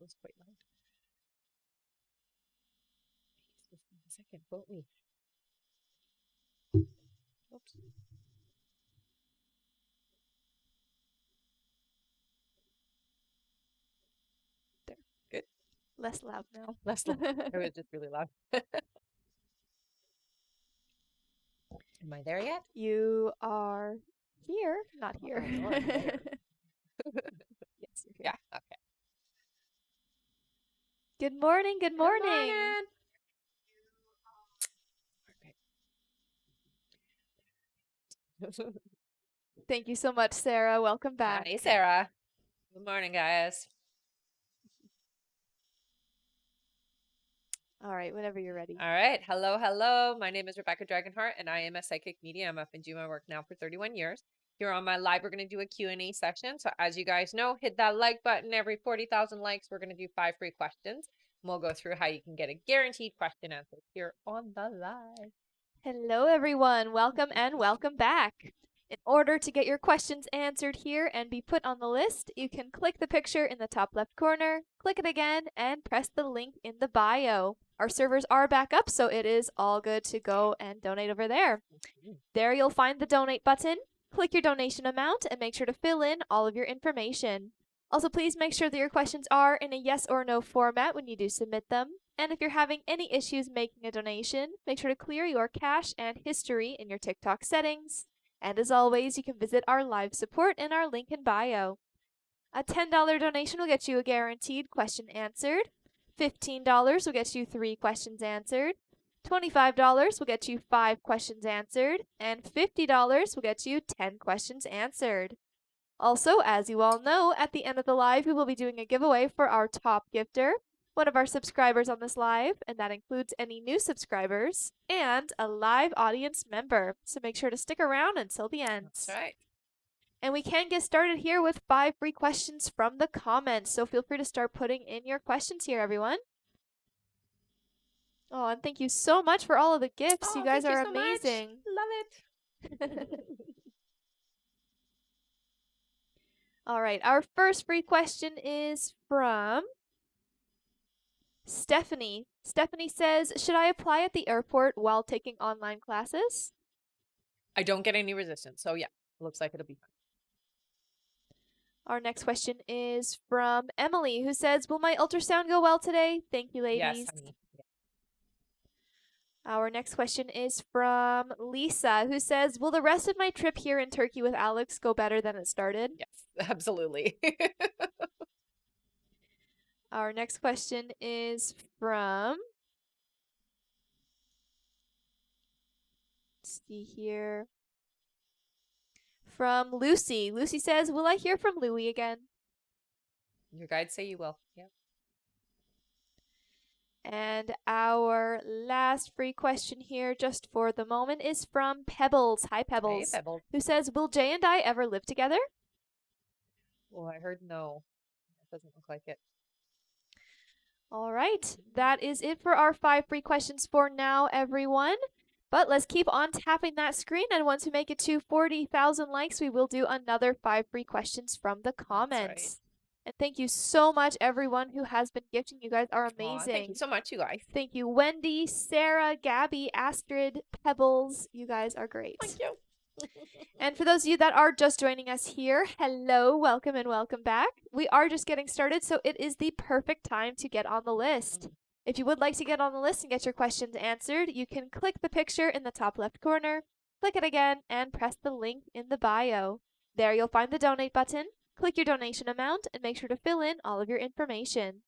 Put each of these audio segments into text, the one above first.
was quite loud. Just a second, won't we? Oops. There. Good. Less loud now. Less loud. It was just really loud. Am I there yet? You are here, not here. Oh, I'm there. Yes, you're here. Yeah, okay. Good morning, good morning. Okay. Thank you so much, Sarah. Welcome back. Hi, Sarah. Good morning, guys. All right, whenever you're ready. All right. Hello, hello. My name is Rebecca Dragonheart, and I am a psychic medium. I've been doing my work now for 31 years. Here on my live, we're going to do a Q&A session. So as you guys know, hit that like button. Every 40,000 likes, we're going to do 5 free questions. And we'll go through how you can get a guaranteed question answered here on the live. Hello, everyone. Welcome and welcome back. In order to get your questions answered here and be put on the list, you can click the picture in the top left corner, click it again, and press the link in the bio. Our servers are back up, so it is all good to go and donate over there. There you'll find the donate button. Click your donation amount and make sure to fill in all of your information. Also, please make sure that your questions are in a yes or no format when you do submit them. And if you're having any issues making a donation, make sure to clear your cache and history in your TikTok settings. And as always, you can visit our live support in our link in bio. A $10 donation will get you a guaranteed question answered. $15 will get you 3 questions answered. $25 will get you 5 questions answered. And $50 will get you 10 questions answered. Also, as you all know, at the end of the live, we will be doing a giveaway for our top gifter, one of our subscribers on this live, and that includes any new subscribers, and a live audience member. So make sure to stick around until the end. That's right. And we can get started here with 5 free questions from the comments. So feel free to start putting in your questions here, everyone. Oh, and thank you so much for all of the gifts. You guys are amazing. Love it. All right, our first free question is from Stephanie. Stephanie says, should I apply at the airport while taking online classes? I don't get any resistance, so yeah, looks like it'll be fine. Our next question is from Emily, who says, will my ultrasound go well today? Thank you, ladies. Yes, honey. Yeah. Our next question is from Lisa, who says, will the rest of my trip here in Turkey with Alex go better than it started? Yes, absolutely. Our next question is from, let's see here, from Lucy. Lucy says, will I hear from Louie again? Your guides say you will. Yep. And our last free question here, just for the moment, is from Pebbles. Hi, Pebbles. Hey, Pebbles. Who says, will Jay and I ever live together? Well, I heard no. It doesn't look like it. All right. That is it for our 5 free questions for now, everyone. But let's keep on tapping that screen. And once we make it to 40,000 likes, we will do another 5 free questions from the comments. That's right. And thank you so much, everyone who has been gifting. You guys are amazing. Aw, thank you so much, you guys. Thank you, Wendy, Sarah, Gabby, Astrid, Pebbles. You guys are great. Thank you. And for those of you that are just joining us here, hello, welcome, and welcome back. We are just getting started, so it is the perfect time to get on the list. If you would like to get on the list and get your questions answered, you can click the picture in the top left corner, click it again, and press the link in the bio. There you'll find the donate button. Click your donation amount and make sure to fill in all of your information.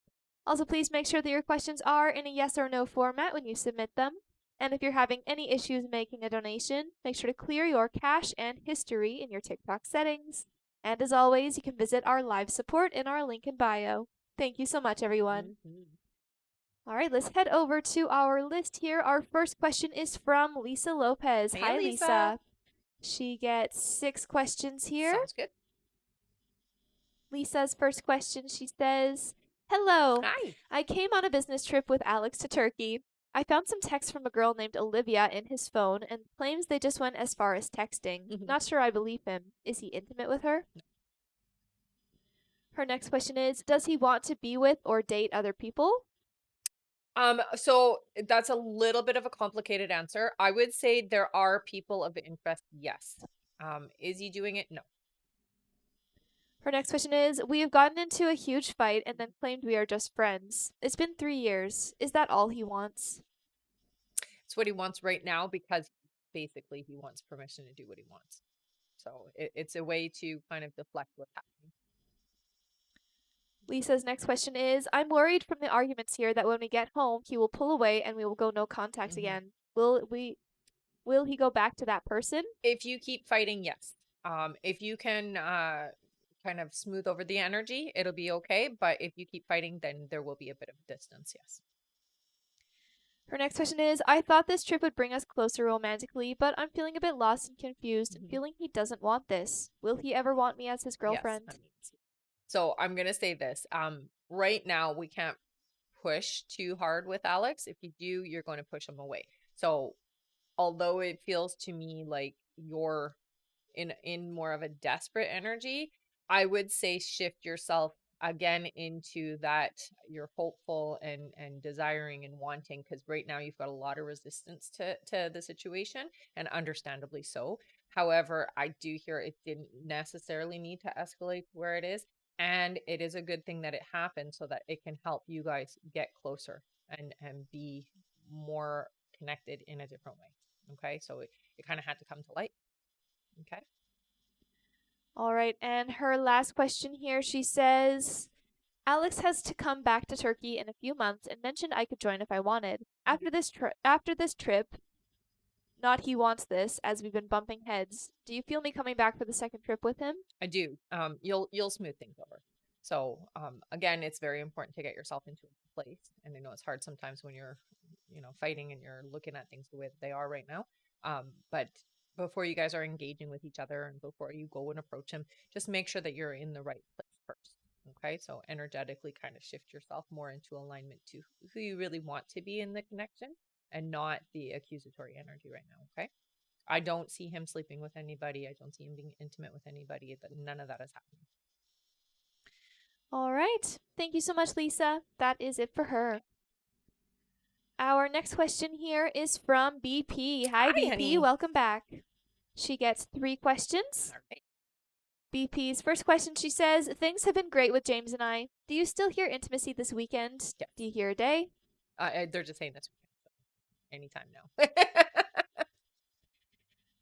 Also, please make sure that your questions are in a yes or no format when you submit them. And if you're having any issues making a donation, make sure to clear your cache and history in your TikTok settings. And as always, you can visit our live support in our link in bio. Thank you so much, everyone. All right, let's head over to our list here. Our first question is from Lisa Lopez. Hey, Hi, Lisa. She gets 6 questions here. Sounds good. Lisa's first question, she says, hello. Hi. I came on a business trip with Alex to Turkey. I found some texts from a girl named Olivia in his phone and claims they just went as far as texting. Not sure I believe him. Is he intimate with her? Her next question is, does he want to be with or date other people? So that's a little bit of a complicated answer. I would say there are people of interest, yes. Is he doing it? No. Her next question is, we have gotten into a huge fight and then claimed we are just friends. It's been 3 years. Is that all he wants? It's what he wants right now because basically he wants permission to do what he wants. So it's a way to kind of deflect what's happening. Lisa's next question is, I'm worried from the arguments here that when we get home, he will pull away and we will go no contact Mhm. again. Will he go back to that person? If you keep fighting, yes. If you can kind of smooth over the energy, it'll be okay. But if you keep fighting, then there will be a bit of distance, yes. Her next question is, I thought this trip would bring us closer romantically, but I'm feeling a bit lost and confused and Mhm. feeling he doesn't want this. Will he ever want me as his Yes, girlfriend? honey. So I'm gonna say this. Right now we can't push too hard with Alex. If you do, you're going to push him away. So although it feels to me like you're in more of a desperate energy, I would say shift yourself again into that you're hopeful and desiring and wanting, because right now you've got a lot of resistance to the situation, and understandably so. However, I do hear it didn't necessarily need to escalate to where it is, and it is a good thing that it happened so that it can help you guys get closer and be more connected in a different way. Okay, so it kind of had to come to light. Okay. All right, and her last question here, she says, Alex has to come back to Turkey in a few months and mentioned I could join if I wanted. After this trip, not he wants this, as we've been bumping heads. Do you feel me coming back for the second trip with him? I do. You'll smooth things over. So again, it's very important to get yourself into a place. And I know it's hard sometimes when you're, fighting and you're looking at things the way that they are right now. But before you guys are engaging with each other and before you go and approach him, just make sure that you're in the right place first. Okay. So energetically kind of shift yourself more into alignment to who you really want to be in the connection and not the accusatory energy right now. Okay. I don't see him sleeping with anybody. I don't see him being intimate with anybody. That none of that is happening. All right. Thank you so much, Lisa. That is it for her. Our next question here is from BP. Hi, Hi, BP. honey. Welcome back. She gets 3 questions. All right. BP's first question, she says, things have been great with James and I. Do you still hear intimacy this weekend? Yes. Do you hear a day? They're just saying this anytime now.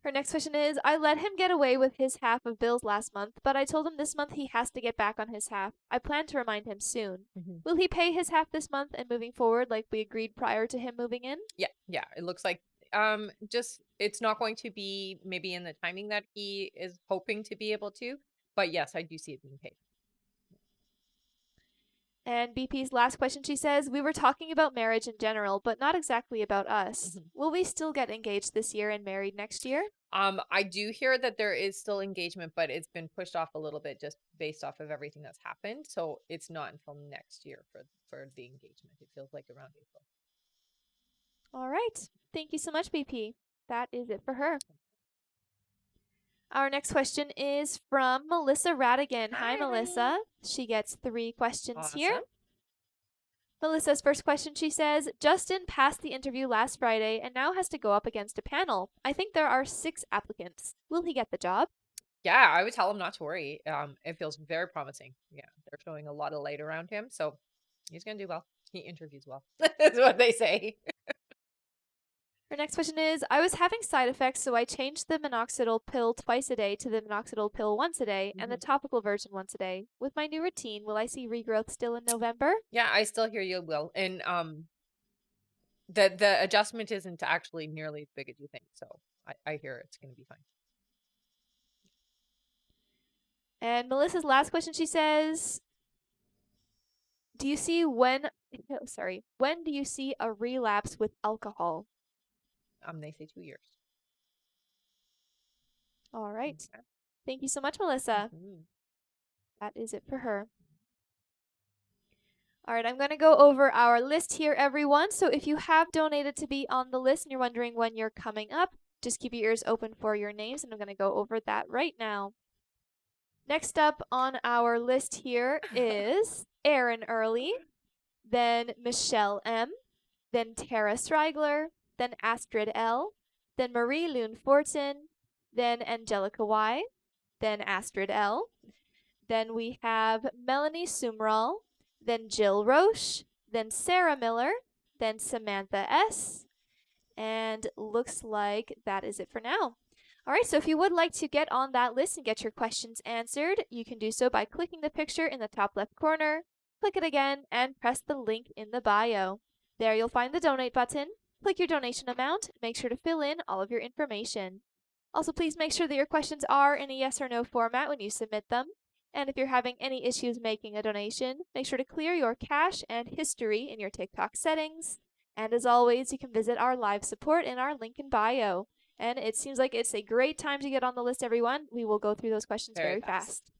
Her next question is, I let him get away with his half of bills last month, but I told him this month he has to get back on his half. I plan to remind him soon. Mhm. Will he pay his half this month and moving forward like we agreed prior to him moving in? Yeah. It looks like just it's not going to be maybe in the timing that he is hoping to be able to, but yes, I do see it being paid. And BP's last question, she says, we were talking about marriage in general, but not exactly about us. Mhm. Will we still get engaged this year and married next year? I do hear that there is still engagement, but it's been pushed off a little bit just based off of everything that's happened. So it's not until next year for the engagement. It feels like around April. All right. Thank you so much, BP. That is it for her. Our next question is from Melissa Radigan. Hi, Hi, honey. Melissa. She gets 3 questions here. Awesome. Melissa's first question, she says, Justin passed the interview last Friday and now has to go up against a panel. I think there are 6 applicants. Will he get the job? Yeah, I would tell him not to worry. It feels very promising. Yeah, they're showing a lot of light around him, so he's gonna do well. He interviews well. That's what they say. Her next question is, I was having side effects, so I changed the minoxidil pill twice a day to the minoxidil pill once a day and the Mhm. topical version once a day. With my new routine, will I see regrowth still in November? Yeah, I still hear you, Will. And the adjustment isn't actually nearly as big as you think. So I hear it's gonna be fine. And Melissa's last question, she says, do you see when when do you see a relapse with alcohol? They say 2 years. All right. Okay. Thank you so much, Melissa. Mhm. That is it for her. All right, I'm going to go over our list here, everyone. So if you have donated to be on the list and you're wondering when you're coming up, just keep your ears open for your names, and I'm going to go over that right now. Next up on our list here is Aaron Early, then Michelle M., then Tara Strigler, then Astrid L., then Marie Lune Fortin, then Angelica Y., then Astrid L., then we have Melanie Sumrall, then Jill Roche, then Sarah Miller, then Samantha S., and looks like that is it for now. All right, so if you would like to get on that list and get your questions answered, you can do so by clicking the picture in the top left corner, click it again, and press the link in the bio. There you'll find the donate button. Click your donation amount, and make sure to fill in all of your information. Also, please make sure that your questions are in a yes or no format when you submit them. And if you're having any issues making a donation, make sure to clear your cache and history in your TikTok settings. And as always, you can visit our live support in our link in bio. And it seems like it's a great time to get on the list, everyone. We will go through those questions very fast.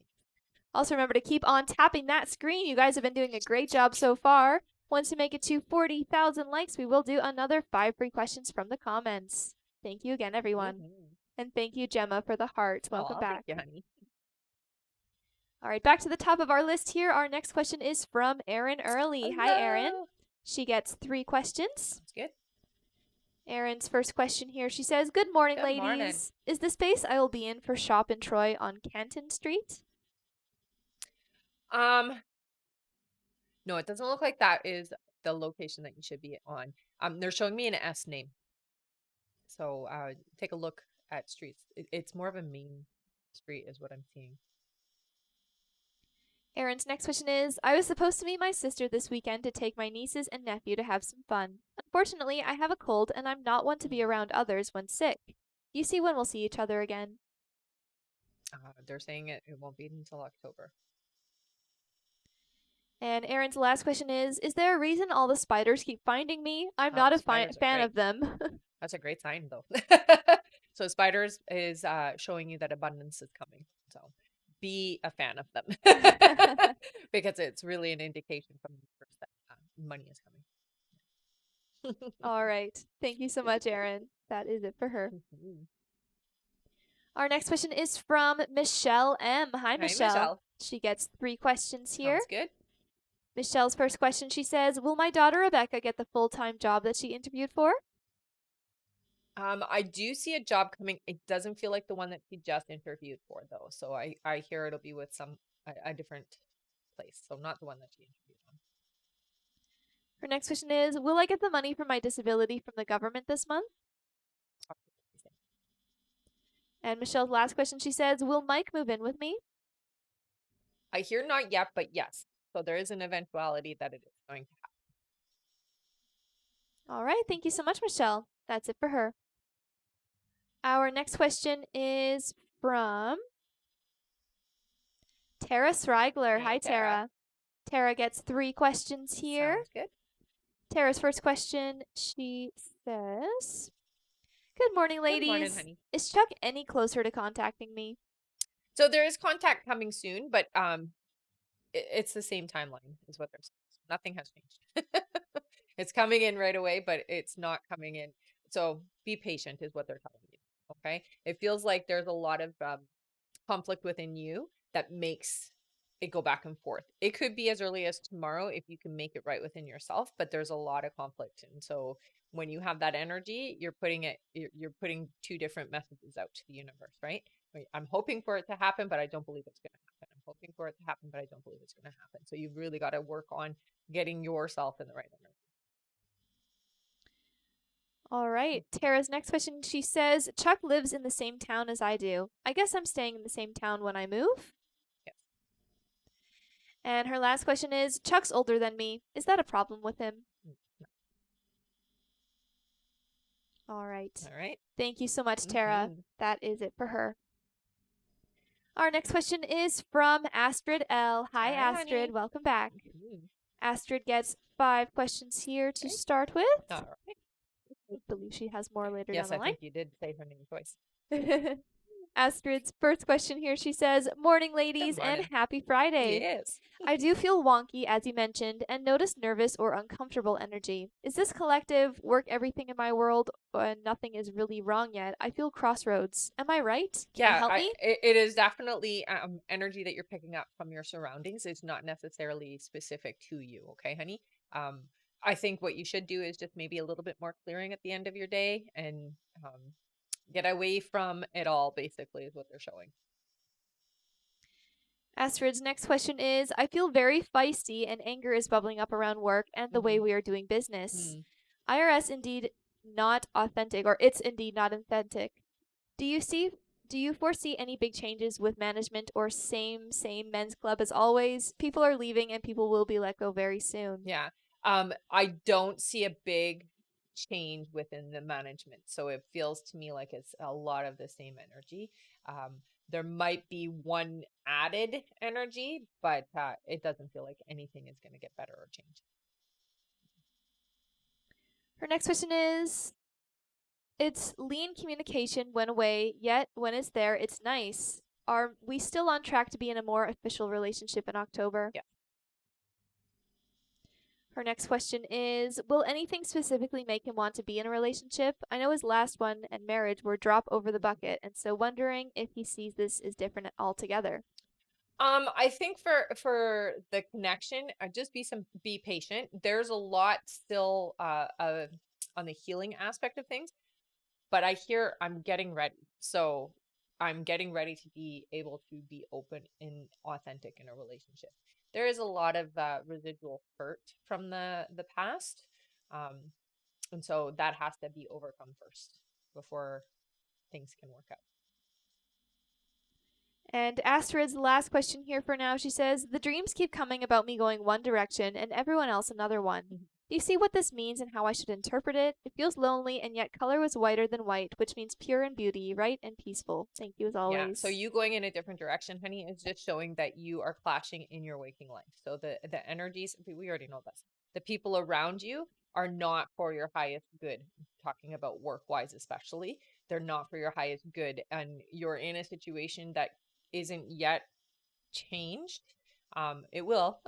Also, remember to keep on tapping that screen. You guys have been doing a great job so far. Once we make it to 40,000 likes, we will do another 5 free questions from the comments. Thank you again, everyone. And thank you, Gemma, for the heart. Welcome back. Thank you, honey. All right, back to the top of our list here. Our next question is from Erin Early. Hello. Hi, Erin. She gets 3 questions. Sounds good. Erin's first question here. She says, "Good morning, Good ladies. morning. Is the space I will be in for Shop in Troy on Canton Street?" No, it doesn't look like that is the location that you should be on. They're showing me an S name. So take a look at streets. It's more of a main street is what I'm seeing. Erin's next question is, "I was supposed to meet my sister this weekend to take my nieces and nephew to have some fun. Unfortunately, I have a cold and I'm not one to be around others when sick. Do you see when we'll see each other again?" They're saying it won't be until October. And Erin's last question is there a reason all the spiders keep finding me? I'm not a fan great. of them. That's a great sign, though. So spiders is showing you that abundance is coming. So be a fan of them because it's really an indication from the universe that money is coming. All right. Thank you so much, Erin. That is it for her. Our next question is from Michelle M. Hi, Michelle. She gets 3 questions here. Sounds good. Michelle's first question, she says, "Will my daughter Rebecca get the full-time job that she interviewed for?" I do see a job coming. It doesn't feel like the one that she just interviewed for, though. So I hear it'll be with a different place. So not the one that she interviewed on. Her next question is, "Will I get the money for my disability from the government this month?" And Michelle's last question, she says, "Will Mike move in with me?" I hear not yet, but yes. So there is an eventuality that it is going to happen. All right. Thank you so much, Michelle. That's it for her. Our next question is from Tara Strigler. Hi, Tara. Tara gets 3 questions here. Sounds good. Tara's first question, she says, "Good morning, ladies. Good morning, honey. Is Chuck any closer to contacting me?" So there is contact coming soon, but it's the same timeline is what they're saying. So nothing has changed. It's coming in right away, but it's not coming in. So be patient is what they're telling you. Okay. It feels like there's a lot of conflict within you that makes it go back and forth. It could be as early as tomorrow if you can make it right within yourself, but there's a lot of conflict. And so when you have that energy, you're putting 2 different messages out to the universe, right? I'm hoping for it to happen, but I don't believe it's going to happen. I'm hoping for it to happen, but I don't believe it's going to happen. So you've really got to work on getting yourself in the right energy. All right. Tara's next question, she says, "Chuck lives in the same town as I do. I guess I'm staying in the same town when I move?" Yes. And her last question is, "Chuck's older than me. Is that a problem with him?" No. All right. All right. Thank you so much, Tara. That is it for her. Our next question is from Astrid L. Hi, Astrid. Honey. Welcome back. Astrid gets 5 questions here to start with. All right. I believe she has more later yes, down the line. Yes, I think you did say her name twice. Astrid's first question here, she says, "Morning, Good ladies, and morning. happy Friday. Yes. I do feel wonky, as you mentioned, and notice nervous or uncomfortable energy. Is this collective work everything in my world, and nothing is really wrong yet? I feel crossroads. Am I right? Can you Yeah, help me?" it is definitely energy that you're picking up from your surroundings. It's not necessarily specific to you, okay, honey? Um, I think what you should do is just maybe a little bit more clearing at the end of your day and get away from it all, basically, is what they're showing. Astrid's next question is, "I feel very feisty, and anger is bubbling up around work and the way Mm-hmm. we are doing business. Mm. IRS indeed not authentic, or it's indeed not authentic. Do you see do you foresee any big changes with management, or same men's club as always? People are leaving and people will be let go very soon." Yeah. I don't see a big change within the management. So it feels to me like it's a lot of the same energy. There might be one added energy, but it doesn't feel like anything is going to get better or change. Her next question is, "It's lean communication went away, yet when it's there, it's nice. Are we still on track to be in a more official relationship in October?" Yeah. Her next question is, "Will anything specifically make him want to be in a relationship? I know his last one and marriage were drop over the bucket, and so wondering if he sees this as different altogether." I think for the connection, just be patient. There's a lot still on the healing aspect of things. But I hear I'm getting ready. So I'm getting ready to be able to be open and authentic in a relationship. There is a lot of residual hurt from the past. Um, and so that has to be overcome first before things can work out. And Astrid's last question here for now, she says, "The dreams keep coming about me going one direction and everyone else another one. Mhm. Do you see what this means and how I should interpret it? It feels lonely, and yet color was whiter than white, which means pure in beauty, right and peaceful. Thank you as Yeah. So always." you going in a different direction, honey, is just showing that you are clashing in your waking life. So the energies, we already know this. The people around you are not for your highest good. Talking about work wise, especially, they're not for your highest good, and you're in a situation that isn't yet changed. It will.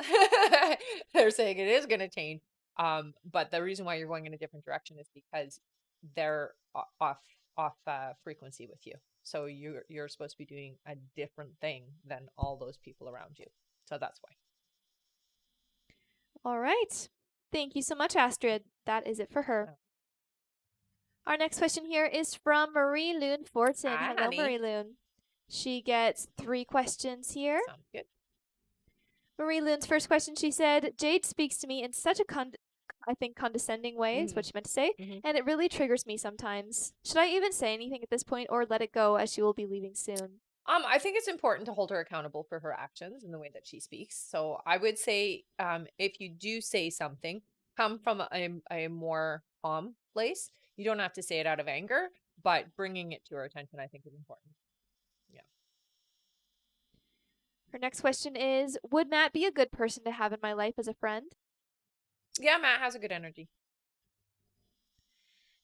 They're saying it is going to change. But the reason why you're going in a different direction is because they're off frequency with you. So you're supposed to be doing a different thing than all those people around you. So that's why. All right. Thank you so much, Astrid. That is it for her. Oh, Our next question here is from Marie Loon Fortin. hi, Hello, honey. Marie Loon. She gets 3 questions here. Sounds good. Marie Loon's first question, she said, "Jade speaks to me in such a I think condescending way is Hmm. what she meant to say, Hmm. and it really triggers me sometimes. Should I even say anything at this point or let it go, as she will be leaving soon?" I think it's important to hold her accountable for her actions and the way that she speaks. So I would say, if you do say something, come from a more calm place. You don't have to say it out of anger, but bringing it to her attention, I think, is important. Yeah. Her next question is, "Would Matt be a good person to have in my life as a friend?" Yeah, Matt has a good energy.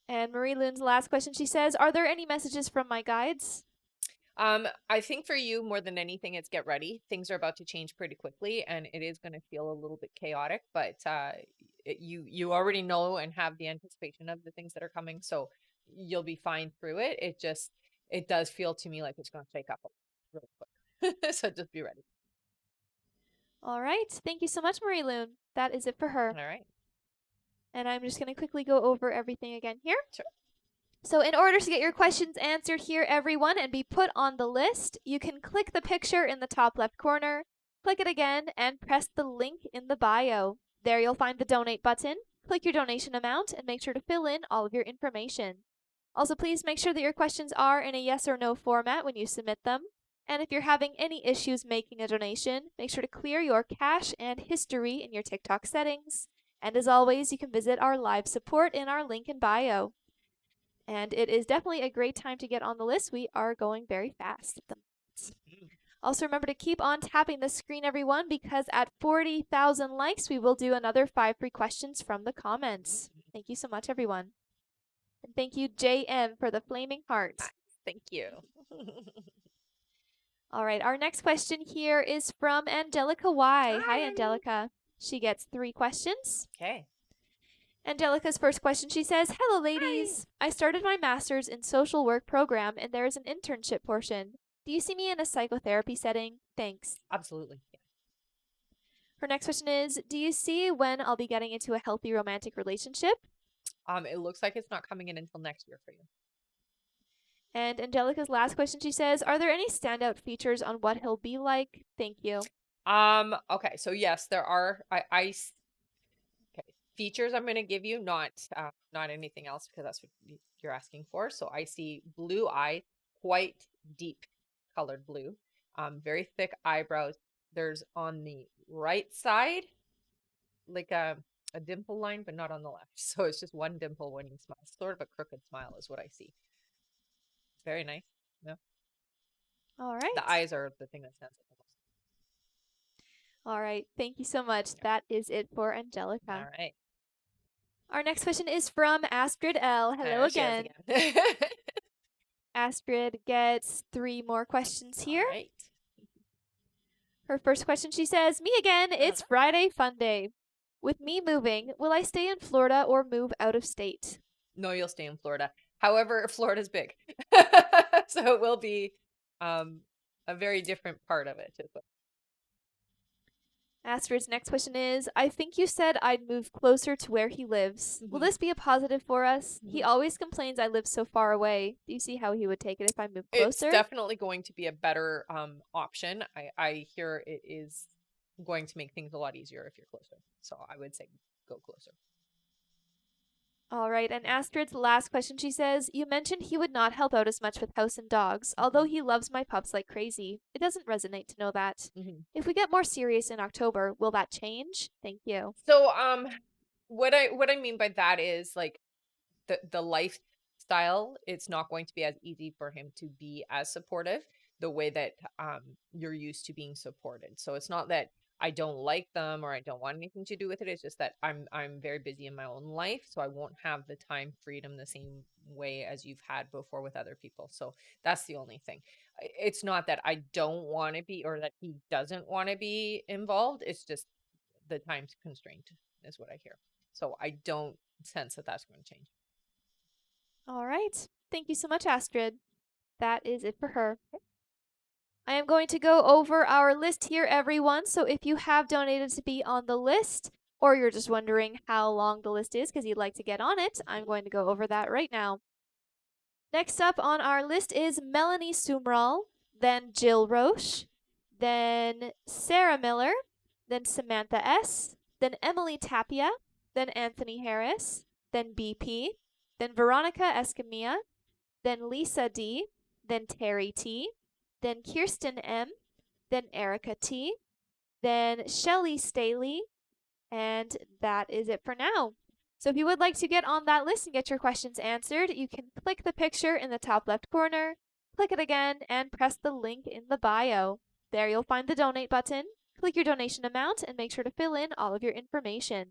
And Marie Loon's last question, she says, "Are there any messages from my guides?" I think for you more than anything, it's get ready. Things are about to change pretty quickly, and it is going to feel a little bit chaotic. But you already know and have the anticipation of the things that are coming, so you'll be fine through it. It does feel to me like it's going to shake up really quick, so just be ready. All right. Thank you so much, Marie Loon. That is it for her. All right, And I'm just going to quickly go over everything again here. sure. So, in order to get your questions answered here, everyone, and be put on the list, you can click the picture in the top left corner, click it again, and press the link in the bio. There you'll find the donate button. Click your donation amount and make sure to fill in all of your information. Also, please make sure that your questions are in a yes or no format when you submit them. And if you're having any issues making a donation, make sure to clear your cache and history in your TikTok settings. And as always, you can visit our live support in our link in bio. And it is definitely a great time to get on the list. We are going very fast at the moment. Also, remember to keep on tapping the screen, everyone, because at 40,000 likes, we will do another 5 free questions from the comments. Thank you so much, everyone. And thank you, JM, for the flaming heart. Thank you. All right, our next question here is from Angelica Y. Hi, Hi. Angelica. She gets 3 questions. Okay. Angelica's first question, she says, "Hello, Hi. ladies. I started my master's in social work program, and there is an internship portion. Do you see me in a psychotherapy setting? Thanks." Absolutely. Yeah. Her next question is, "Do you see when I'll be getting into a healthy romantic relationship?" It looks like it's not coming in until next year for you. And Angelica's last question, she says, "Are there any standout features on what he'll be like? Thank you." Okay, so yes, there are. Okay, features I'm going to give you, not anything else because that's what you're asking for. So I see blue eyes, quite deep colored blue, very thick eyebrows. There's on the right side like a dimple line, but not on the left. So it's just one dimple when he smiles. Sort of a crooked smile is what I see. Very nice. Yeah. All The right. eyes are the thing that stands out the All right. Thank you so much. most. That is it for Angelica. All right. Our next question is from Astrid L. Hello There she is again. again. Astrid gets 3 more questions All here. right. Her first question, she says, "Me again. It's Friday fun day. With me moving, will I stay in Florida or move out of state?" No, you'll stay in Florida. However, Florida's big. So it will be um a very different part of it. Astrid's next question is, "I think you said I'd move closer to where he lives. Will this be a positive for us? He always complains I live so far away. Do you see how he would take it if I move It's closer?" definitely going to be a better option. I hear it is going to make things a lot easier if you're closer. So I would say go closer. All right, and Astrid's last question, she says, "You mentioned he would not help out as much with house and dogs, although he loves my pups like crazy. It doesn't resonate to know that. Mm-hmm. If we get more serious in October, will that change? Thank you." So what I mean by that is like the lifestyle, it's not going to be as easy for him to be as supportive the way that you're used to being supported. So it's not that I don't like them or I don't want anything to do with it. It's just that I'm very busy in my own life, so I won't have the time freedom the same way as you've had before with other people. So that's the only thing. It's not that I don't want to be or that he doesn't want to be involved. It's just the time's constraint is what I hear. So I don't sense that that's going to change. All right. Thank you so much, Astrid. That is it for her. I am going to go over our list here, everyone. So if you have donated to be on the list, or you're just wondering how long the list is because you'd like to get on it, I'm going to go over that right now. Next up on our list is Melanie Sumrall, then Jill Roche, then Sarah Miller, then Samantha S., then Emily Tapia, then Anthony Harris, then BP, then Veronica Escamilla, then Lisa D., then Terry T., then Kirsten M., then Erica T., then Shelly Staley, and that is it for now. So if you would like to get on that list and get your questions answered, you can click the picture in the top left corner, click it again, and press the link in the bio. There you'll find the donate button. Click your donation amount and make sure to fill in all of your information.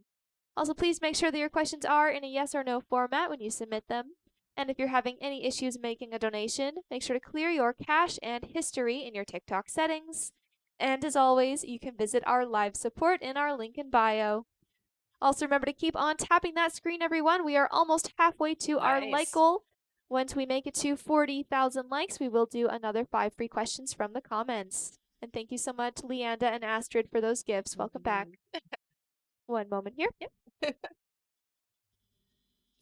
Also, please make sure that your questions are in a yes or no format when you submit them. And if you're having any issues making a donation, make sure to clear your cache and history in your TikTok settings. And as always, you can visit our live support in our link in bio. Also, remember to keep on tapping that screen, everyone. We are almost halfway to our like Nice. goal. Once we make it to 40,000 likes, we will do another 5 free questions from the comments. And thank you so much, Leanda and Astrid, for those gifts. Welcome back. One moment here. Yep. It's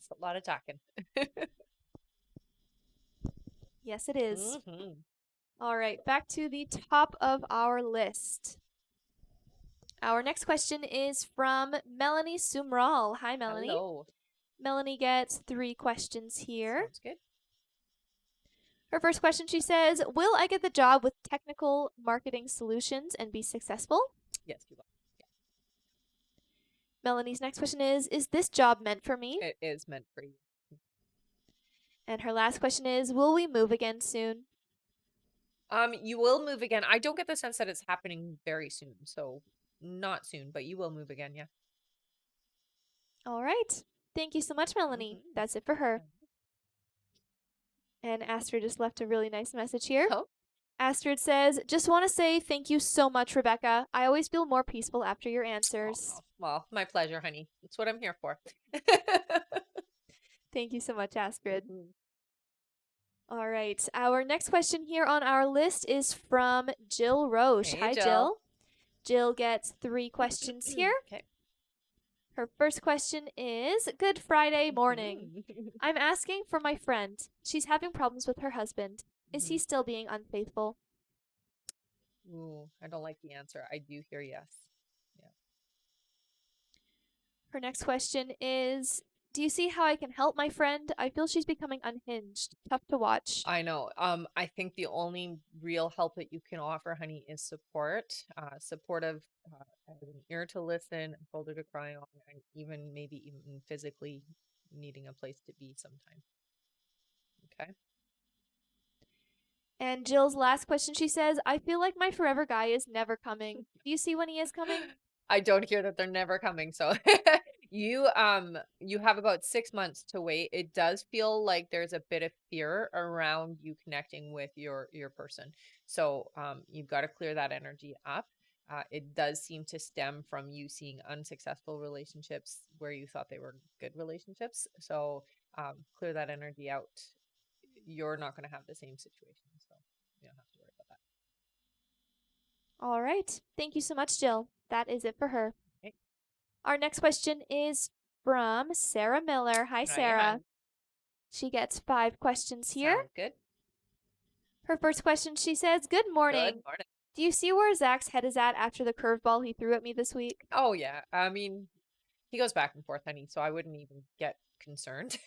a lot of talking. Yes, it is. Mm-hmm. All right, back to the top of our list. Our next question is from Melanie Sumrall. Hi, Melanie. Hello. Melanie gets 3 questions here. Sounds good. Her first question, she says, "Will I get the job with Technical Marketing Solutions and be successful?" Yes, you will. Melanie's next question is this job meant for me?" It is meant for you. And her last question is, "Will we move again soon?" You will move again. I don't get the sense that it's happening very soon, so not soon, but you will move again, yeah. All right. Thank you so much, Melanie. That's it for her. And Astrid just left a really nice message here. Oh, Astrid says, just want to say thank you so much, Rebecca. I always feel more peaceful after your answers. well, my pleasure, honey. That's what I'm here for. Thank you so much, Astrid. Mhm. All right. Our next question here on our list is from Jill Roche. Hey, Hi, Jill. Jill. Jill gets 3 questions here. Okay. Her first question is, Good Friday morning. Mhm. I'm asking for my friend. She's having problems with her husband. Is he still being unfaithful? Ooh, I don't like the answer. I do hear yes. Yeah. Her next question is, Do you see how I can help my friend? I feel she's becoming unhinged. Tough to watch. I know. I think the only real help that you can offer, honey, is support. Supportive, as an ear to listen, a shoulder to cry on, and even maybe even physically needing a place to be sometime. Okay. And Jill's last question, she says, I feel like my forever guy is never coming. Do you see when he is coming? I don't hear that they're never coming. So you have about 6 months to wait. It does feel like there's a bit of fear around you connecting with your person. So you've got to clear that energy up. It does seem to stem from you seeing unsuccessful relationships where you thought they were good relationships. So clear that energy out. You're not going to have the same situation. So you don't have to worry about All right. Thank you so much, Jill. That is it for her. that. Okay. Our next question is from Sarah Miller. Hi, Hi, Sarah. hon. She gets 5 questions here. Sounds good. Her first question, she says, Good Good morning. morning. Do you see where Zach's head is at after the curveball he threw at me this week? Oh yeah. I mean, he goes back and forth, honey, so I wouldn't even get concerned.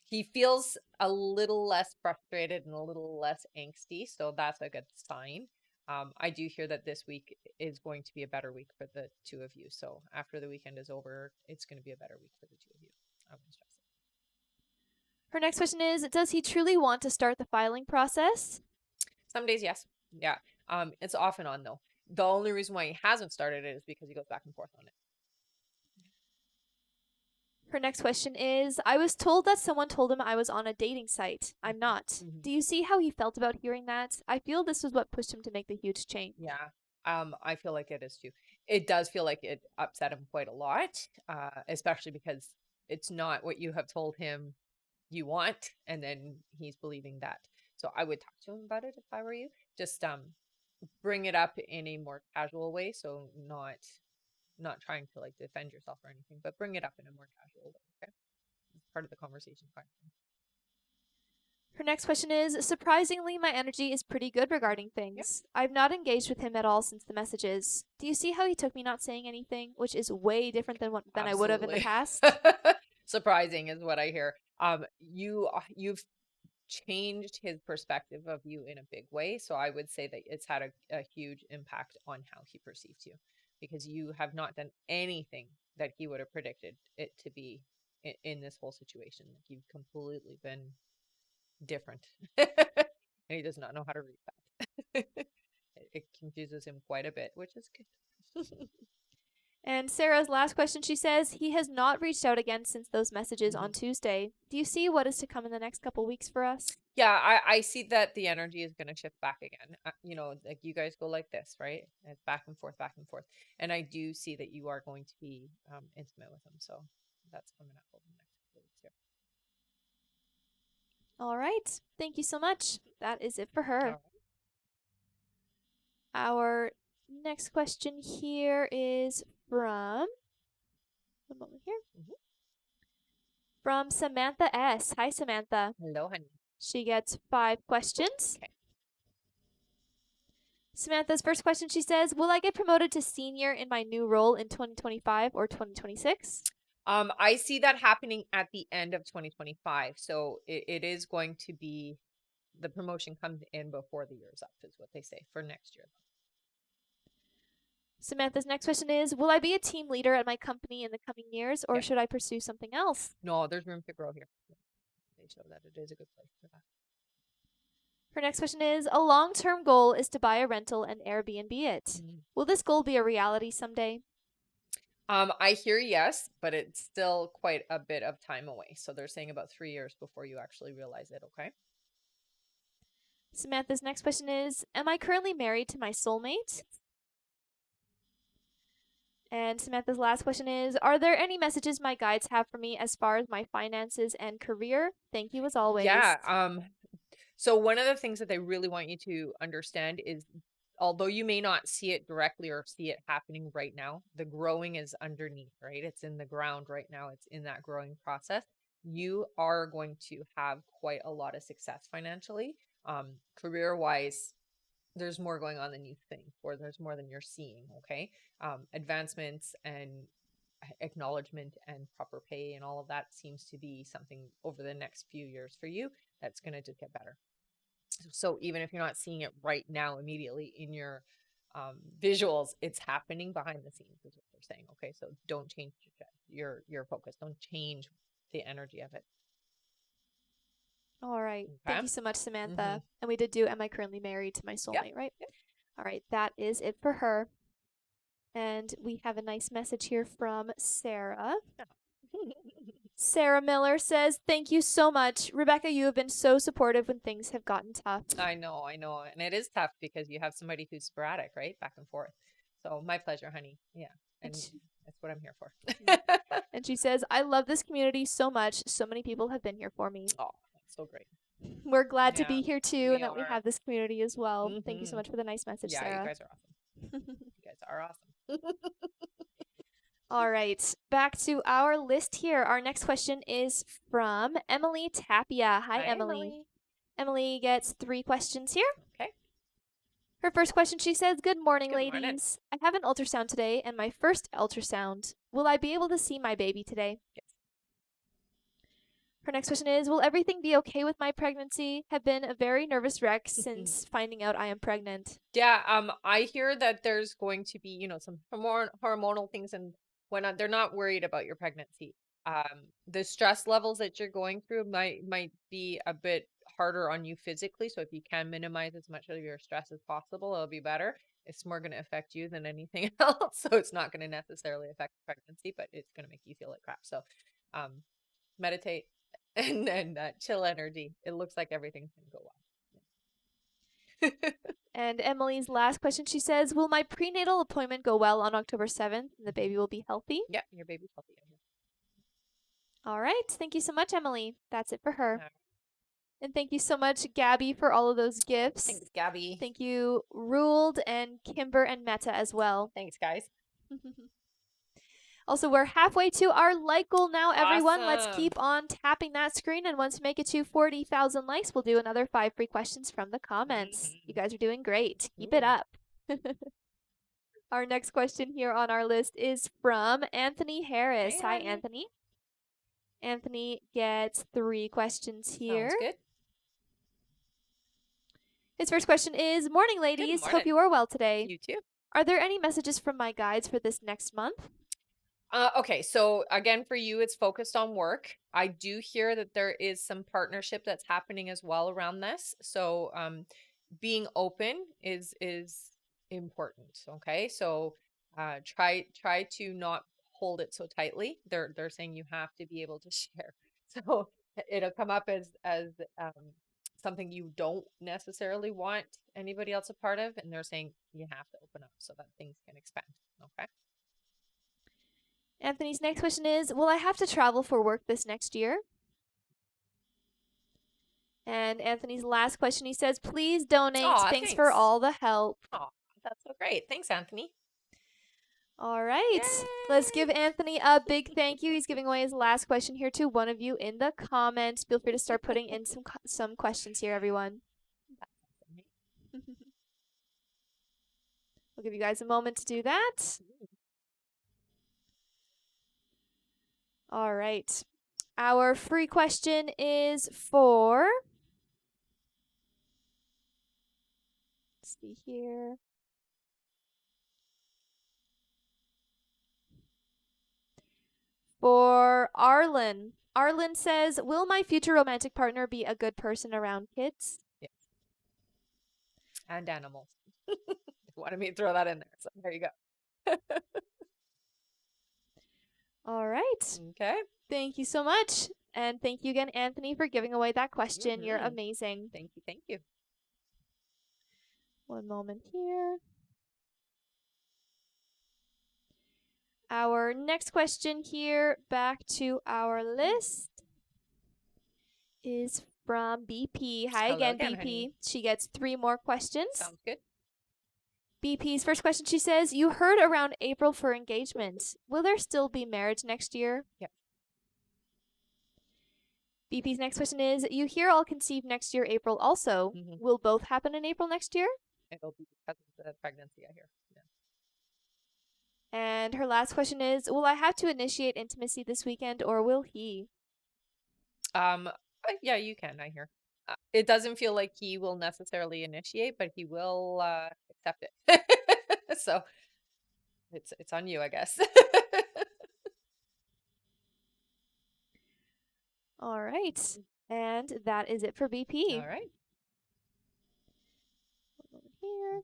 He feels a little less frustrated and a little less angsty, so that's a good sign. I do hear that this week is going to be a better week for the two of you. So after the weekend is over, it's going to be a better week for the two of you. I wouldn't stress it. Her next question is, Does he truly want to start the filing process? Some days, yes. Yeah. It's off and on though. The only reason why he hasn't started it is because he goes back and forth on it. Her next question is, I was told that someone told him I was on a dating site. I'm not. Mhm. Do you see how he felt about hearing that? I feel this was what pushed him to make the huge change. Yeah. I feel like it is too. It does feel like it upset him quite a lot, especially because it's not what you have told him you want, and then he's believing that. So I would talk to him about it if I were you. Just bring it up in a more casual way, so not trying to like defend yourself or anything, but bring it up in a more casual way. Okay, it's part of the conversation. Fine. Her next question is, surprisingly, my energy is pretty good regarding Yeah, things. I've not engaged with him at all since the messages. Do you see how he took me not saying anything, which is way different than I would have in the absolutely. past? Surprising is what I hear. You've changed his perspective of you in a big way. So I would say that it's had a huge impact on how he perceived you because you have not done anything that he would have predicted it to be in this whole situation. Like you've completely been different. And he does not know how to read that. It confuses him quite a bit, which is good. And Sarah's last question, she says, he has not reached out again since those messages on Mhm. Tuesday. Do you see what is to come in the next couple weeks for us? Yeah, I see that the energy is going to shift back again. Like you guys go like this, right? It's back and forth, back and forth. And I do see that you are going to be intimate with him. So that's coming up over the next couple weeks here. All right. Thank you so much. That is it for All her. right. Our next question here is from, one moment here, Mhm. from Samantha S. Hi, Samantha. Hello, honey. She gets 5 questions. Okay. Samantha's first question, she says, Will I get promoted to senior in my new role in 2025 or 2026? I see that happening at the end of 2025. So it is going to be the promotion comes in before the year's up, is what they say for next year. Samantha's next question is, Will I be a team leader at my company in the coming years or Yeah. should I pursue something else? No, there's room to grow here. They show that it is a good place for that. Her next question is, A long-term goal is to buy a rental and Airbnb it. Mhm. Will this goal be a reality someday? I hear yes, but it's still quite a bit of time away. So they're saying about 3 years before you actually realize it. Okay. Samantha's next question is, am I currently married to my soulmate? Yes. And Samantha's last question is, are there any messages my guides have for me as far as my finances and career? Thank you as always. Yeah. So one of the things that they really want you to understand is, although you may not see it directly or see it happening right now, the growing is underneath, right? It's in the ground right now. It's in that growing process. You are going to have quite a lot of success financially. Career wise, there's more going on than you think, or there's more than you're seeing. Okay. Advancements and acknowledgement and proper pay and all of that seems to be something over the next few years for you that's going to just get better. So even if you're not seeing it right now immediately in your visuals, it's happening behind the scenes is what they're saying. Okay, so don't change your focus. Don't change the energy of it. All right. Okay. Thank you so much, Samantha. And we did do, am I currently married to my soulmate, right? Yep. All right. That is it for her. And we have a nice message here from Sarah. Sarah Miller says, thank you so much. Rebecca, you have been so supportive when things have gotten tough. I know. And it is tough because you have somebody who's sporadic, right? Back and forth. So my pleasure, honey. Yeah. And that's what I'm here for. And she says, I love this community so much. So many people have been here for me. Oh, that's so great. We're glad to be here too, and that we are. have this community as well. Thank you so much for the nice message, Yeah, Sarah. you guys are awesome. You guys are awesome. All right, back to our list here. Our next question is from Emily Tapia. Hi, Emily. Emily gets 3 questions here. Okay. Her first question, she says, good morning, Good ladies. morning. I have an ultrasound today and my first ultrasound. Will I be able to see my baby today? Yes. Her next question is, will everything be okay with my pregnancy? Have been a very nervous wreck since finding out I am pregnant. Yeah, I hear that there's going to be, some hormonal things and whatnot. They're not worried about your pregnancy. The stress levels that you're going through might be a bit harder on you physically. So if you can minimize as much of your stress as possible, it'll be better. It's more going to affect you than anything else. So it's not going to necessarily affect the pregnancy, but it's going to make you feel like crap. So, meditate and then chill energy. It looks like everything's going to go well. And Emily's last question, she says, will my prenatal appointment go well on October 7th and the baby will be healthy? Yeah, your baby's healthy. All right. Thank you so much, Emily. That's it for her. And thank you so much, Gabby, for all of those gifts. Thanks, Gabby. Thank you, Ruled and Kimber and Meta as well. Thanks, guys. Also, we're halfway to our like goal now, everyone. Awesome. Let's keep on tapping that screen. And once we make it to 40,000 likes, we'll do another 5 free questions from the comments. You guys are doing great. Keep it up. Our next question here on our list is from Anthony Harris. Hey, Hi, honey. Anthony. Anthony gets 3 questions here. Sounds good. His first question is, morning, ladies. Good Hope you are well today. You too. Are there any messages from my guides for this next month? Okay, so again, for you, it's focused on work. I do hear that there is some partnership that's happening as well around this. So, being open is important. Okay, so try to not hold it so tightly. They're saying you have to be able to share. So it'll come up as something you don't necessarily want anybody else a part of, and they're saying you have to open up so that things can expand. Okay. Anthony's next question is, will I have to travel for work this next year? And Anthony's last question, he says, please donate. Thanks for all the help. Oh, that's so great. Thanks, Anthony. All right. Yay! Let's give Anthony a big thank you. He's giving away his last question here to one of you in the comments. Feel free to start putting in some questions here, everyone. We'll give you guys a moment to do that. All right. Our free question is for, let's see here. For Arlen. Arlen says, will my future romantic partner be a good person around kids? Yes. And animals. Wanted me to throw that in there. So there you go. All right. Okay. Thank you so much. And thank you again, Anthony, for giving away that question. You're amazing. Thank you. Thank you. One moment here. Our next question here, back to our list, is from BP. Hi Hello again, again, BP. honey. She gets 3 more questions. Sounds good. BP's first question, she says, you heard around April for engagement. Will there still be marriage next year? Yep. BP's next question is, you hear I'll conceive next year, April also. Will both happen in April next year? It'll be because of the pregnancy, I hear. Yeah. And her last question is, will I have to initiate intimacy this weekend or will he? Yeah, you can, I hear. It doesn't feel like he will necessarily initiate, but he will accept it. So it's on you, I guess. All right. And that is it for BP. All right. Over here.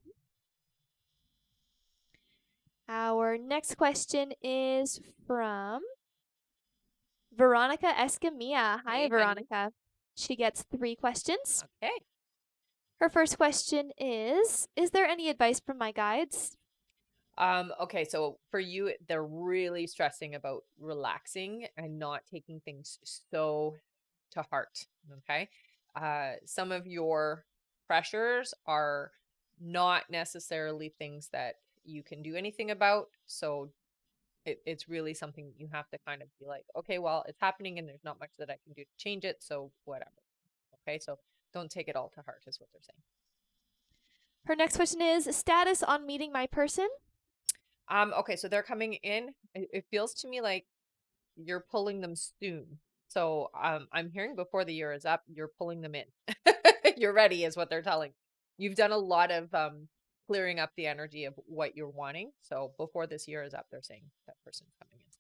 Our next question is from Veronica Escamilla. Hi, Hey, honey. Veronica. She gets 3 questions. Okay. Her first question is there any advice from my guides? Okay, so for you, they're really stressing about relaxing and not taking things so to heart. Okay. Some of your pressures are not necessarily things that you can do anything about. So it's really something that you have to kind of be like, okay, well, it's happening and there's not much that I can do to change it. So whatever. Okay. So don't take it all to heart, is what they're saying. Her next question is status on meeting my person? Okay, so they're coming in. It feels to me like you're pulling them soon. So I'm hearing before the year is up, you're pulling them in. You're ready, is what they're telling. You've done a lot of clearing up the energy of what you're wanting. So before this year is up, they're saying that person's coming in.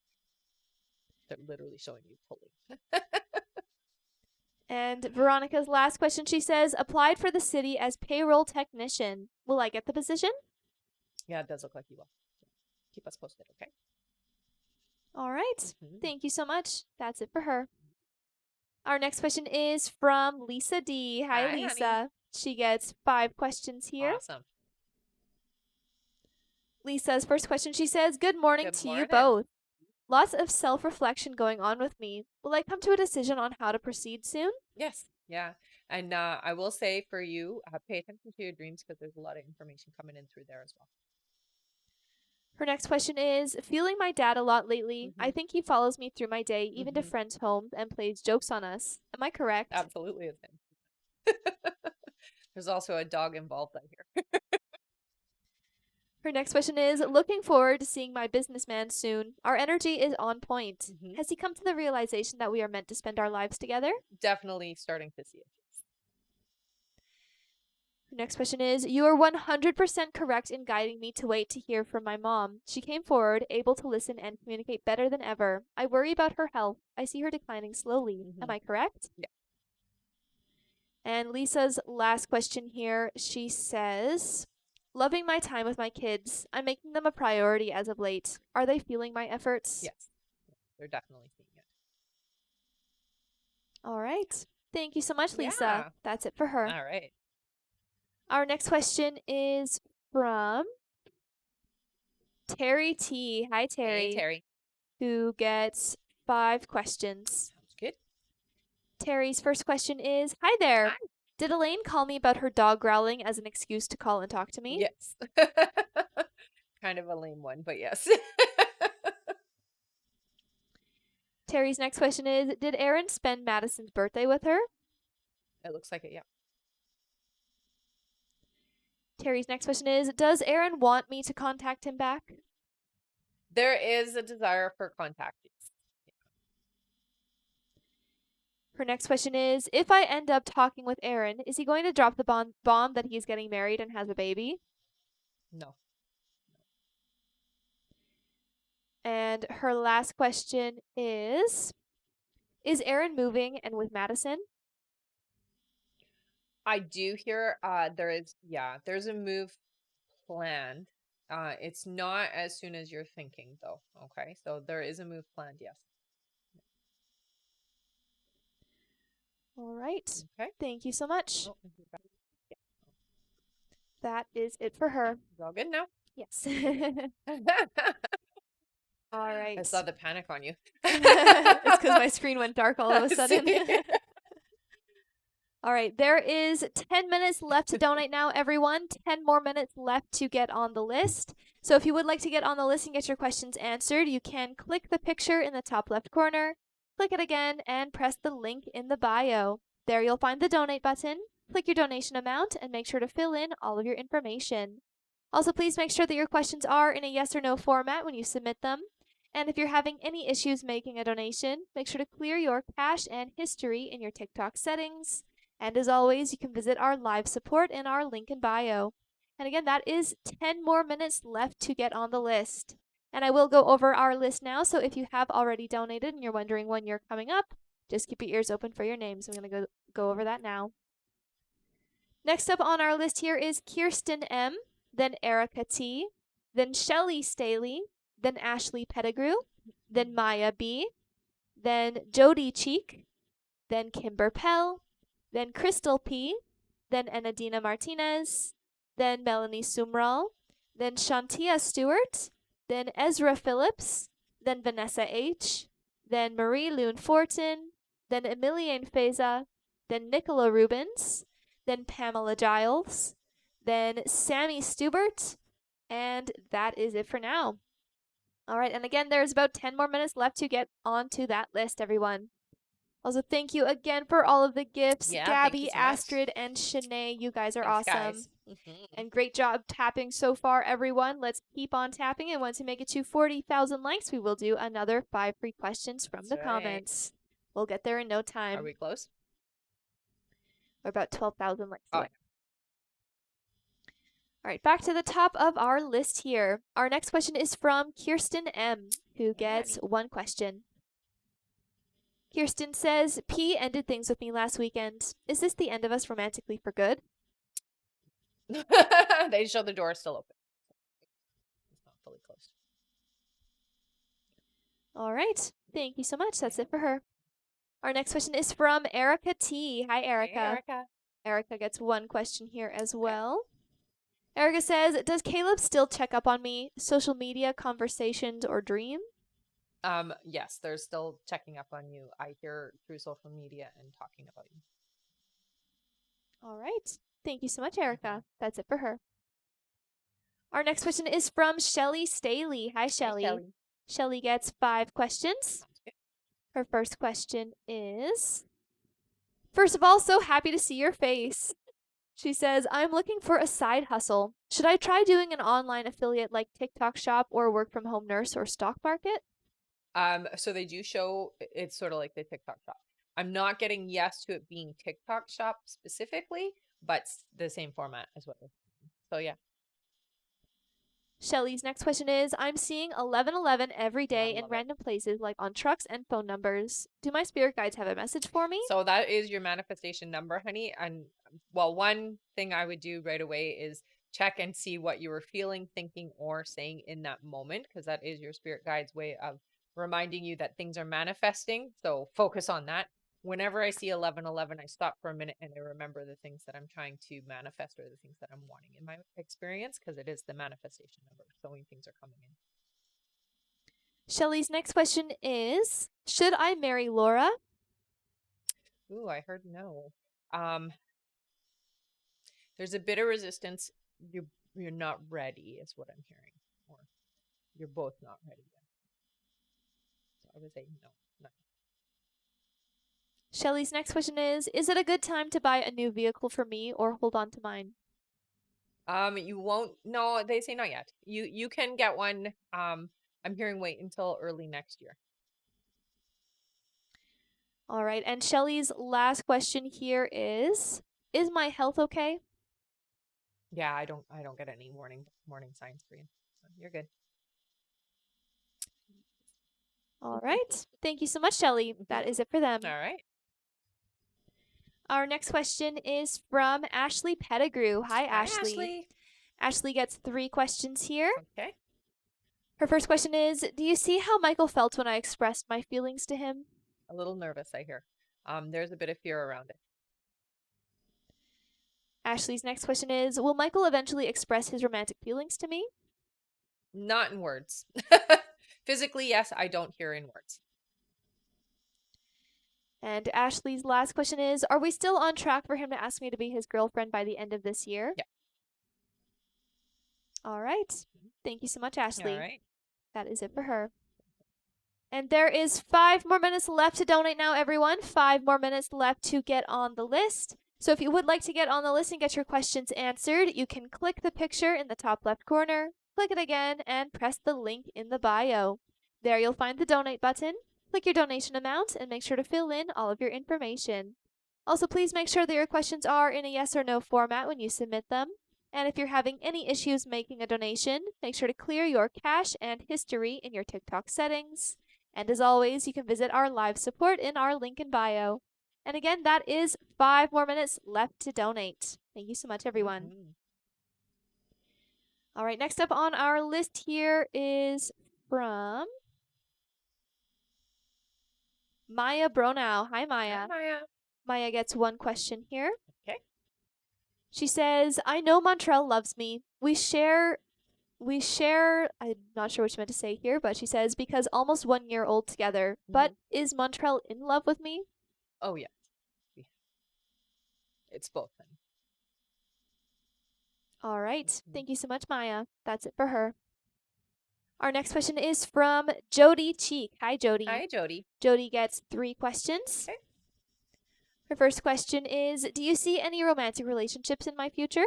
They're literally showing you pulling. And Veronica's last question, she says, applied for the city as payroll technician. Will I get the position? Yeah, it does look like you will. Keep us posted, okay? All right. Mhm. Thank you so much. That's it for her. Our next question is from Lisa D. Hi, Hi, Lisa. honey. She gets 5 questions here. Awesome. Lisa's first question, she says, good morning Good to you morning. both. Lots of self-reflection going on with me. Will I come to a decision on how to proceed soon? Yes. Yeah. And I will say for you, pay attention to your dreams because there's a lot of information coming in through there as well. Her next question is, feeling my dad a lot lately. I think he follows me through my day, even to friends' homes, and plays jokes on us. Am I correct? Absolutely, it's him. There's also a dog involved, I hear. Her next question is, looking forward to seeing my businessman soon. Our energy is on point. Has he come to the realization that we are meant to spend our lives together? Definitely starting to see it. Her next question is, you are 100% correct in guiding me to wait to hear from my mom. She came forward, able to listen and communicate better than ever. I worry about her health. I see her declining slowly. Am I correct? Yeah. And Lisa's last question here, she says, loving my time with my kids. I'm making them a priority as of late. Are they feeling my efforts? Yes. They're definitely seeing it. All right. Thank you so much, Lisa. Yeah. That's it for her. All right. Our next question is from Terry T. Hi, Terry. Hey, Terry. Who gets 5 questions. Sounds good. Terry's first question is, hi there. Hi. Did Elaine call me about her dog growling as an excuse to call and talk to me? Yes. Kind of a lame one, but yes. Terry's next question is, did Aaron spend Madison's birthday with her? It looks like it, yeah. Terry's next question is, does Aaron want me to contact him back? There is a desire for contact. Her next question is, if I end up talking with Aaron, is he going to drop the bomb that he's getting married and has a baby? No. And her last question is Aaron moving and with Madison? I do hear there's a move planned. It's not as soon as you're thinking though. Okay. So there is a move planned, yes. All right. Okay. Thank you so much. Oh, That is it for her. It's all good now. Yes. All right. I saw the panic on you. It's because my screen went dark all of a sudden. All right, there is 10 minutes left to donate now, everyone. 10 more minutes left to get on the list. So if you would like to get on the list and get your questions answered, you can click the picture in the top left corner, click it again, and press the link in the bio. There you'll find the donate button. Click your donation amount and make sure to fill in all of your information. Also, please make sure that your questions are in a yes or no format when you submit them. And if you're having any issues making a donation, make sure to clear your cache and history in your TikTok settings. And as always, you can visit our live support in our link in bio. And again, that is 10 more minutes left to get on the list. And I will go over our list now, so if you have already donated and you're wondering when you're coming up, just keep your ears open for your names. I'm going to go over that now. Next up on our list here is Kirsten M., then Erica T., then Shelly Staley, then Ashley Pettigrew, then Maya B., then Jody Cheek, then Kimber Pell, then Crystal P., then Enadina Martinez, then Melanie Sumral, then Shantia Stewart, then Ezra Phillips, then Vanessa H., then Marie Loon Fortin, then Emiliane Feza, then Nicola Rubens, then Pamela Giles, then Sammy Stubert, and that is it for now. All right, and again, there's about 10 more minutes left to get onto that list, everyone. Also, thank you again for all of the gifts. Yeah, Gabby, thank you so much. Astrid, and Shanae, you guys are Thanks, awesome. guys. And great job tapping so far, everyone. Let's keep on tapping, and once we make it to 40,000 likes, we will do another 5 free questions from That's the right. comments. We'll get there in no time. Are we close? We're about 12,000 likes Oh. away. All right, back to the top of our list here. Our next question is from Kirsten M., who gets one question. Kirsten says, P ended things with me last weekend. Is this the end of us romantically for good? They show the door still open. It's not fully closed. All right. Thank you so much. That's it for her. Our next question is from Erica T. Hi, Erica. Hey, Erica. Erica gets one question here as well. Erica says, does Caleb still check up on me? Social media, conversations, or dream? Yes, they're still checking up on you. I hear through social media and talking about you. All right. Thank you so much, Erica. That's it for her. Our next question is from Shelly Staley. Hi, Shelly. Shelly. Shelly gets 5 questions. Sounds good. Her first question is, first of all, so happy to see your face. She says, I'm looking for a side hustle. Should I try doing an online affiliate like TikTok Shop or work from home nurse or stock market? So they do show it's sort of like the TikTok Shop. I'm not getting yes to it being TikTok Shop specifically, but the same format as what. So yeah. Shelly's next question is, I'm seeing 1111 every day in Love it. random places like on trucks and phone numbers. Do my spirit guides have a message for me? So that is your manifestation number, honey. And well, one thing I would do right away is check and see what you were feeling, thinking, or saying in that moment, because that is your spirit guide's way of reminding you that things are manifesting. So focus on that. Whenever I see 1111, I stop for a minute and I remember the things that I'm trying to manifest or the things that I'm wanting in my experience, because it is the manifestation number showing things are coming in. Shelly's next question is, should I marry Laura? Ooh, I heard no. There's a bit of resistance. You're not ready, is what I'm hearing, or you're both not ready yet. So I would say no. Shelly's next question is it a good time to buy a new vehicle for me or hold on to mine? You won't. No, they say not yet. You can get one. I'm hearing wait until early next year. All right, and Shelly's last question here is my health okay? Yeah, I don't get any warning signs for you. So you're good. All right. Thank you so much, Shelly. That is it for them. All right. Our next question is from Ashley Pettigrew. Hi, Ashley. Ashley gets 3 questions here. Okay. Her first question is, do you see how Michael felt when I expressed my feelings to him? A little nervous, I hear. There's a bit of fear around it. Ashley's next question is, will Michael eventually express his romantic feelings to me? Not in words. Physically, yes, I don't hear in words. And Ashley's last question is, are we still on track for him to ask me to be his girlfriend by the end of this year? Yeah. All right. Thank you so much, Ashley. All right. That is it for her. And there is 5 more minutes left to donate now, everyone. 5 more minutes left to get on the list. So if you would like to get on the list and get your questions answered, you can click the picture in the top left corner, click it again, and press the link in the bio. There you'll find the donate button. Click your donation amount and make sure to fill in all of your information. Also, please make sure that your questions are in a yes or no format when you submit them. And if you're having any issues making a donation, make sure to clear your cache and history in your TikTok settings. And as always, you can visit our live support in our link in bio. And again, that is 5 more minutes left to donate. Thank you so much, everyone. Mm-hmm. All right, next up on our list here is from Maya Bronow. Hi, Maya. Hi, Maya. Maya gets one question here. Okay. She says, I know Montreal loves me. We share, I'm not sure what she meant to say here, but she says, because almost 1 year old together. But is Montreal in love with me? Oh, yeah. It's both. Honey. All right. Thank you so much, Maya. That's it for her. Our next question is from Jody Cheek. Hi, Jody. Hi, Jody. Jody gets 3 questions. Okay. Her first question is, do you see any romantic relationships in my future?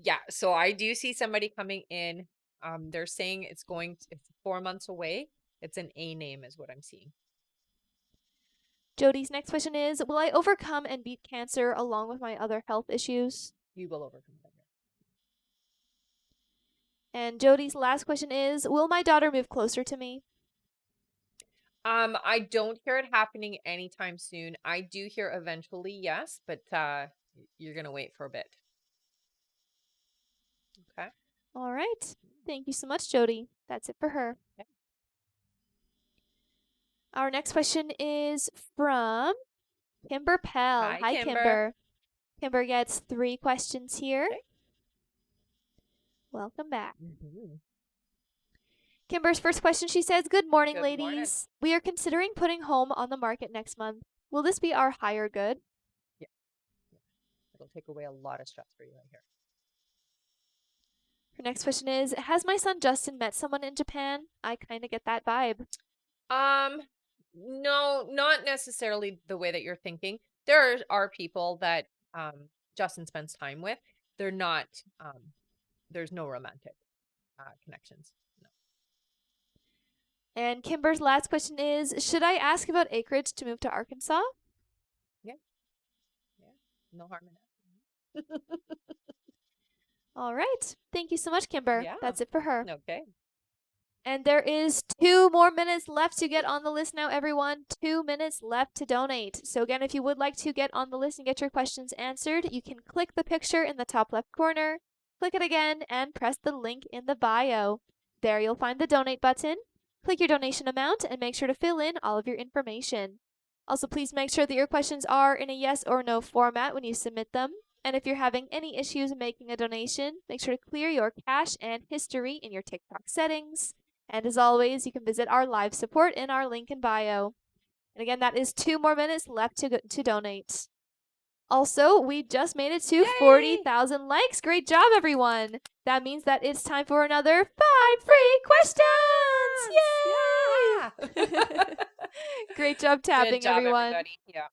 Yeah, so I do see somebody coming in. They're saying it's 4 months away. It's an A name is what I'm seeing. Jody's next question is, will I overcome and beat cancer along with my other health issues? You will overcome that. And Jody's last question is, will my daughter move closer to me? I don't hear it happening anytime soon. I do hear eventually, yes, but you're gonna wait for a bit. Okay. All right. Thank you so much, Jody. That's it for her. Okay. Our next question is from Kimber Pell. Hi, Kimber. Kimber gets 3 questions here. Okay. Welcome back. Mm-hmm. Kimber's first question, she says, good morning, Good ladies. morning. We are considering putting home on the market next month. Will this be our higher good? Yeah. It'll take away a lot of stress for you, I hear. Her next question is, has my son Justin met someone in Japan? I kind of get that vibe. No, not necessarily the way that you're thinking. There are people that Justin spends time with. They're not there's no romantic connections. No. And Kimber's last question is, should I ask about acreage to move to Arkansas? Yeah. No harm in that. All right. Thank you so much, Kimber. Yeah. That's it for her. Okay. And there is 2 more minutes left to get on the list now, everyone. 2 minutes left to donate. So again, if you would like to get on the list and get your questions answered, you can click the picture in the top left corner, click it again, and press the link in the bio. There you'll find the donate button. Click your donation amount and make sure to fill in all of your information. Also, please make sure that your questions are in a yes or no format when you submit them. And if you're having any issues making a donation, make sure to clear your cache and history in your TikTok settings. And as always, you can visit our live support in our link in bio. And again, that is 2 more minutes left to donate. Also, we just made it to 40,000 likes. Great job, everyone. That means that it's time for another 5 free questions. Yay! Yeah. Great job tapping, Good job, everyone. everybody. Yeah.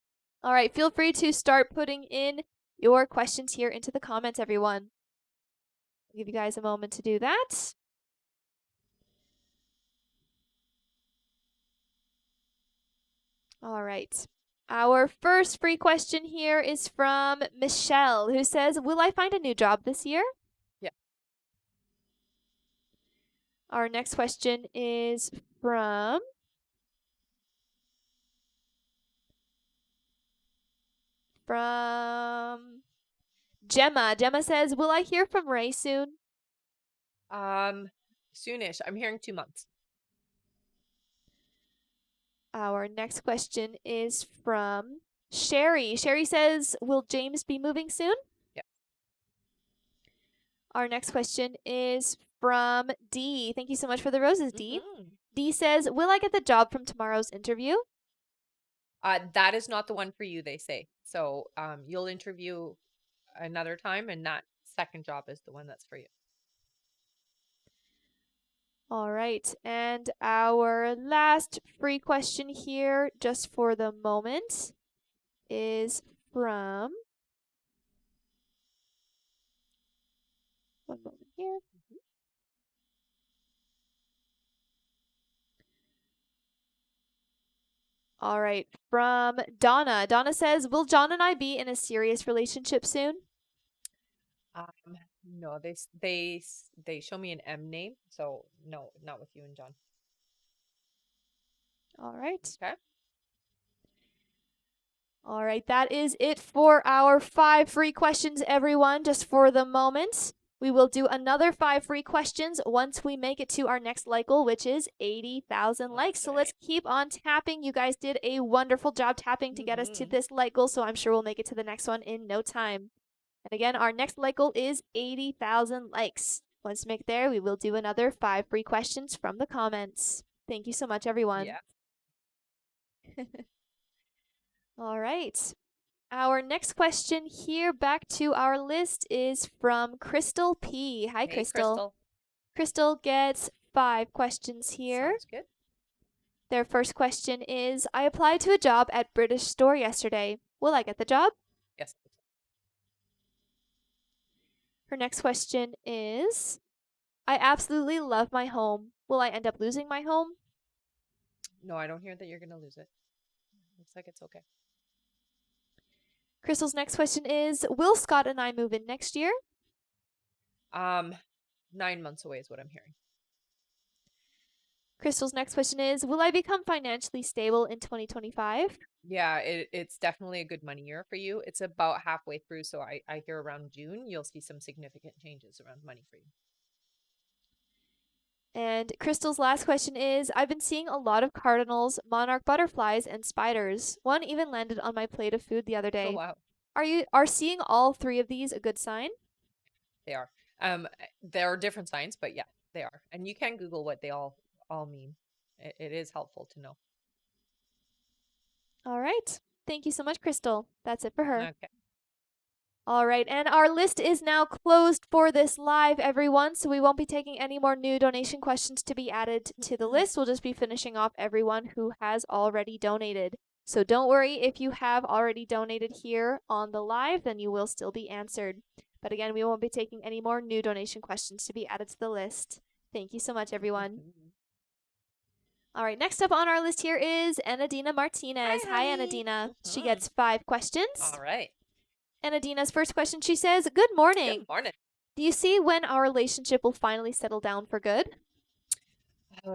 All right, feel free to start putting in your questions here into the comments, everyone. I'll give you guys a moment to do that. All right. Our first free question here is from Michelle, who says, will I find a new job this year? Yeah. Our next question is from Gemma. Gemma says, will I hear from Ray soon? Soonish. I'm hearing 2 months. Our next question is from Sherry. Sherry says, will James be moving soon? Our next question is from D. Thank you so much for the roses, D. Mhm. D says, will I get the job from tomorrow's interview? That is not the one for you, they say. So you'll interview another time, and that second job is the one that's for you. All right. And our last free question here, just for the moment, is from. One moment here. All right. From Donna. Donna says, will John and I be in a serious relationship soon? No, they show me an M name, so no, not with you and John. All right. Okay. All right, that is it for our 5 free questions, everyone, just for the moment. We will do another 5 free questions once we make it to our next like goal, which is 80,000 likes. So let's keep on tapping. You guys did a wonderful job tapping to get us to this like goal, so I'm sure we'll make it to the next one in no time. And again, our next like goal is 80,000 likes. Once we make it there, we will do another 5 free questions from the comments. Thank you so much, everyone. Yeah. All right. Our next question here, back to our list, is from Crystal P. Hi, Hey, Crystal. Crystal gets 5 questions here. Sounds good. Their first question is, I applied to a job at British Store yesterday. Will I get the job? Yes. Her next question is, I absolutely love my home. Will I end up losing my home? No, I don't hear that you're gonna lose it. Looks like it's okay. Crystal's next question is, will Scott and I move in next year? 9 months away is what I'm hearing. Crystal's next question is, will I become financially stable in 2025? Yeah, it's definitely a good money year for you. It's about halfway through, so I hear around June you'll see some significant changes around money for you. And Crystal's last question is, I've been seeing a lot of cardinals, monarch butterflies, and spiders. One even landed on my plate of food the other Oh day. wow, Are seeing all 3 of these a good sign? they are. There are different signs, but yeah, they are. And you can Google what they all mean. It is helpful to know. All right. Thank you so much, Crystal. That's it for her. Okay. All right, and our list is now closed for this live, everyone, so we won't be taking any more new donation questions to be added to the list. We'll just be finishing off everyone who has already donated. So don't worry if you have already donated here on the live, then you will still be answered. But again, we won't be taking any more new donation questions to be added to the list. Thank you so much, everyone. All right, next up on our list here is Anadina Martinez. Hi, Anadina. She gets 5 questions. All right. And Adina's first question, she says, good morning. Good morning. Do you see when our relationship will finally settle down for good?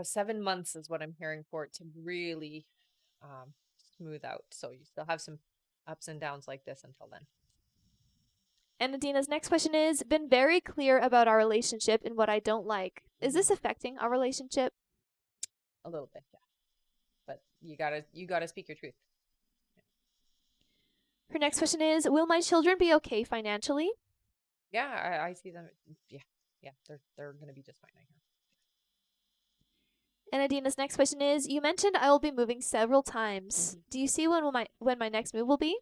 7 months is what I'm hearing for it to really smooth out. So you still have some ups and downs like this until then. And Adina's next question is, been very clear about our relationship and what I don't like. Is this affecting our relationship? A little bit, yeah. But you gotta speak your truth. Her next question is, will my children be okay financially? Yeah, I see them. Yeah, they're gonna be just fine. I hear. And Adina's next question is, you mentioned I will be moving several times. Do you see when my next move will be?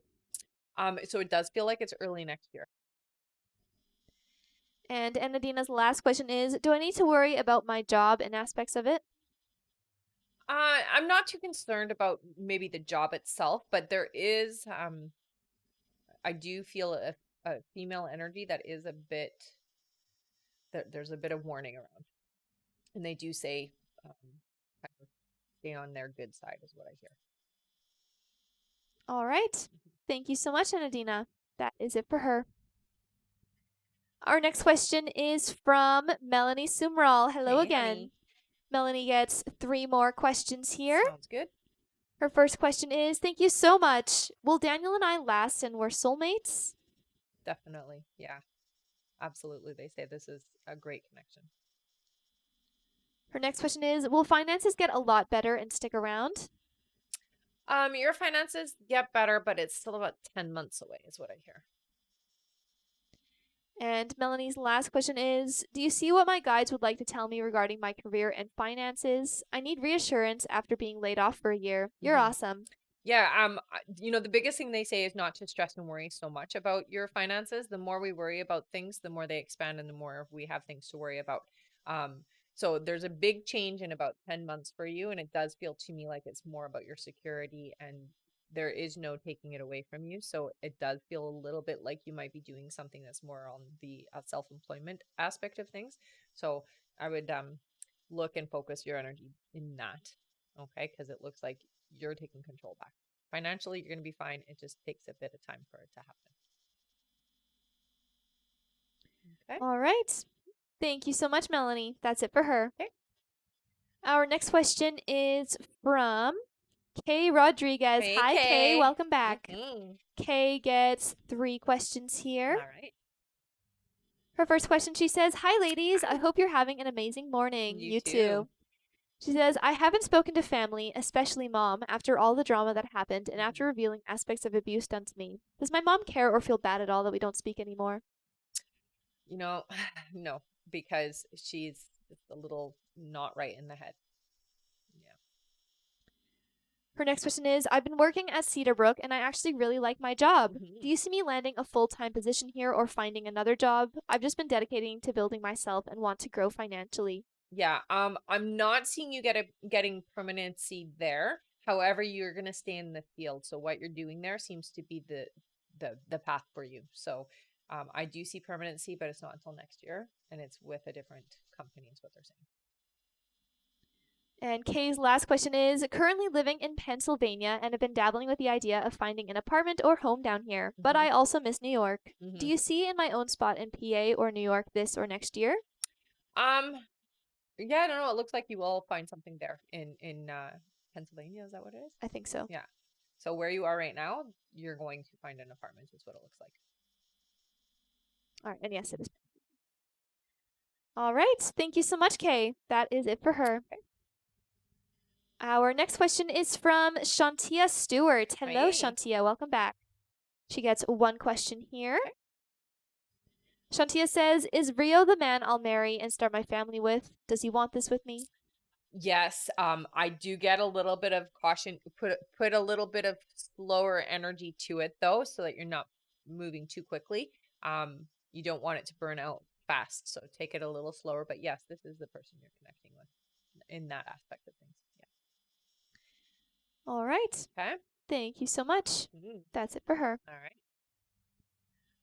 So it does feel like it's early next year. And Adina's last question is, do I need to worry about my job and aspects of it? I'm not too concerned about maybe the job itself, but there is I do feel a female energy that is a bit there's a bit of warning around. And they do say kind of stay on their good side is what I hear. All right. Thank you so much, Anadina. That is it for her. Our next question is from Melanie Sumral. Hello Hey, again. honey. Melanie gets 3 more questions here. Sounds good. Her first question is, thank you so much. Will Daniel and I last and we're soulmates? Definitely. Yeah. Absolutely. They say this is a great connection. Her next question is, will finances get a lot better and stick around? Your finances get better, but it's still about 10 months away, is what I hear. And Melanie's last question is, do you see what my guides would like to tell me regarding my career and finances? I need reassurance after being laid off for a year. You're Mhm. awesome. Yeah, the biggest thing they say is not to stress and worry so much about your finances. The more we worry about things, the more they expand and the more we have things to worry about. Um, so there's a big change in about 10 months for you, and it does feel to me like it's more about your security and there is no taking it away from you. So it does feel a little bit like you might be doing something that's more on the self-employment aspect of things. So I would look and focus your energy in that. Okay, because it looks like you're taking control back. Financially, you're going to be fine. It just takes a bit of time for it to happen. Okay. All right. Thank you so much, Melanie. That's it for her. Okay. Our next question is from Kay Rodriguez. Hey, Hi, Kay. Kay. Welcome back. Mm-hmm. Kay gets 3 questions All here. right. Her first question, she says, Hi, ladies. I Hi. hope you're having an amazing morning. You You too. too. She says, I haven't spoken to family, especially mom, after all the drama that happened and after Mhm. revealing aspects of abuse done to me. Does my mom care or feel bad at all that we don't speak anymore? You know, no, because she's just a little not right in the head. Yeah. Her next question is I've been working at Cedarbrook and I actually really like my job. Hmm. Do you see me landing a full time position here or finding another job? I've just been dedicating to building myself and want to grow financially. Yeah. I'm not seeing you getting permanency there. However, you're gonna stay in the field. So what you're doing there seems to be the path for you. So I do see permanency, but it's not until next year, and it's with a different company, is what they're saying. And Kay's last question is currently living in Pennsylvania and have been dabbling with the idea of finding an apartment or home down here, but Hmm. I also miss New York. Do Hmm. you see in my own spot in PA or New York this or next year? Um, yeah, I don't know. It looks like you will find something there in Pennsylvania. Is that what it is? I think so. Yeah. So where you are right now, you're going to find an apartment. Is what it looks like. All right, and yes, it is. All right, thank you so much, Kay. That is it for her. Okay. Our next question is from Shantia Stewart. Hello, Hey. Shantia. Welcome back. She gets 1 question here. Shantia says, Is Rio the man I'll marry and start my family with? Does he want this with me? Yes, I do get a little bit of caution, put a little bit of slower energy to it though, so that you're not moving too quickly. You don't want it to burn out fast, so take it a little slower. But yes, this is the person you're connecting with in that aspect of things. All right. Yeah. Okay. Thank you so much. Mhm. That's it for her. All right.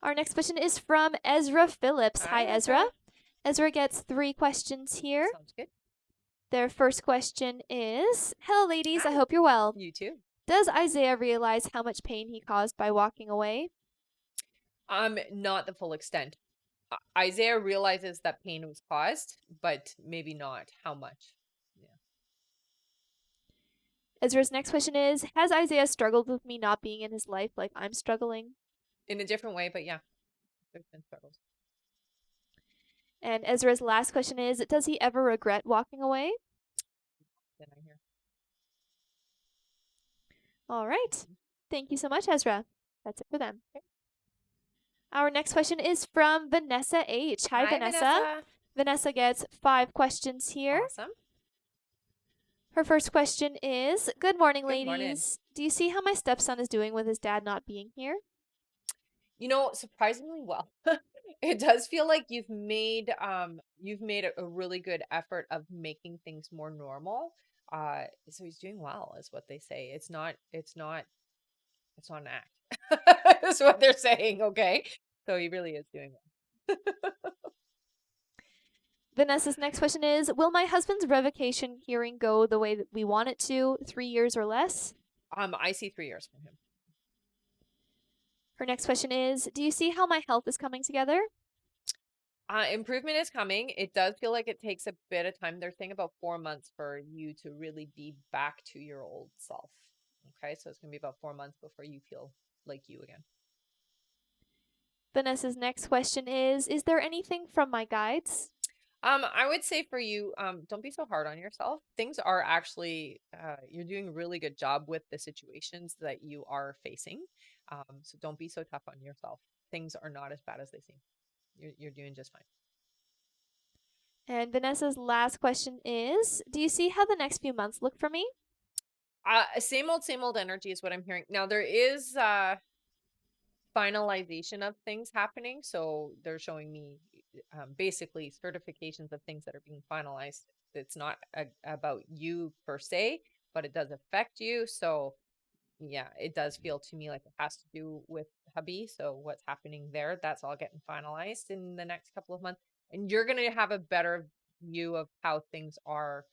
Our next question is from Ezra Phillips. Hi, Hi, Ezra. Ezra. Ezra gets 3 questions here. Sounds good. Their first question is Hello, ladies. I Hi. hope you're well. You too. Does Isaiah realize how much pain he caused by walking away? Not the full extent. Isaiah realizes that pain was caused, but maybe not how much. Yeah. Ezra's next question is Has Isaiah struggled with me not being in his life like I'm struggling? In a different way, but yeah, there's been struggles. And Ezra's last question is Does he ever regret walking away? Then I hear. All right. Mhm. Thank you so much, Ezra. That's it for them. Okay. Our next question is from Vanessa H. Hi, Hi, Vanessa. Vanessa. Vanessa gets 5 questions here. Awesome. Her first question is Good morning, Good morning. ladies. Do you see how my stepson is doing with his dad not being here? Surprisingly well. It does feel like you've made a really good effort of making things more normal. So he's doing well, is what they say. It's not an act. That's what they're saying, okay? So he really is doing well. Vanessa's next question is Will my husband's revocation hearing go the way that we want it to, 3 years or less? I see 3 years from him. Her next question is Do you see how my health is coming together? Improvement is coming. It does feel like it takes a bit of time. They're saying about 4 months for you to really be back to your old self. Okay, so it's gonna be about 4 months before you feel like you again. Vanessa's next question is there anything from my guides? I would say for you, don't be so hard on yourself. Things are actually, you're doing a really good job with the situations that you are facing. So don't be so tough on yourself. Things are not as bad as they seem. You're doing just fine. And Vanessa's last question is, do you see how the next few months look for me? Same old energy is what I'm hearing. Now there is finalization of things happening. So they're showing me basically certifications of things that are being finalized. It's not about you per se, but it does affect you. So yeah, it does feel to me like it has to do with hubby. So what's happening there, that's all getting finalized in the next couple of months. And you're going to have a better view of how things are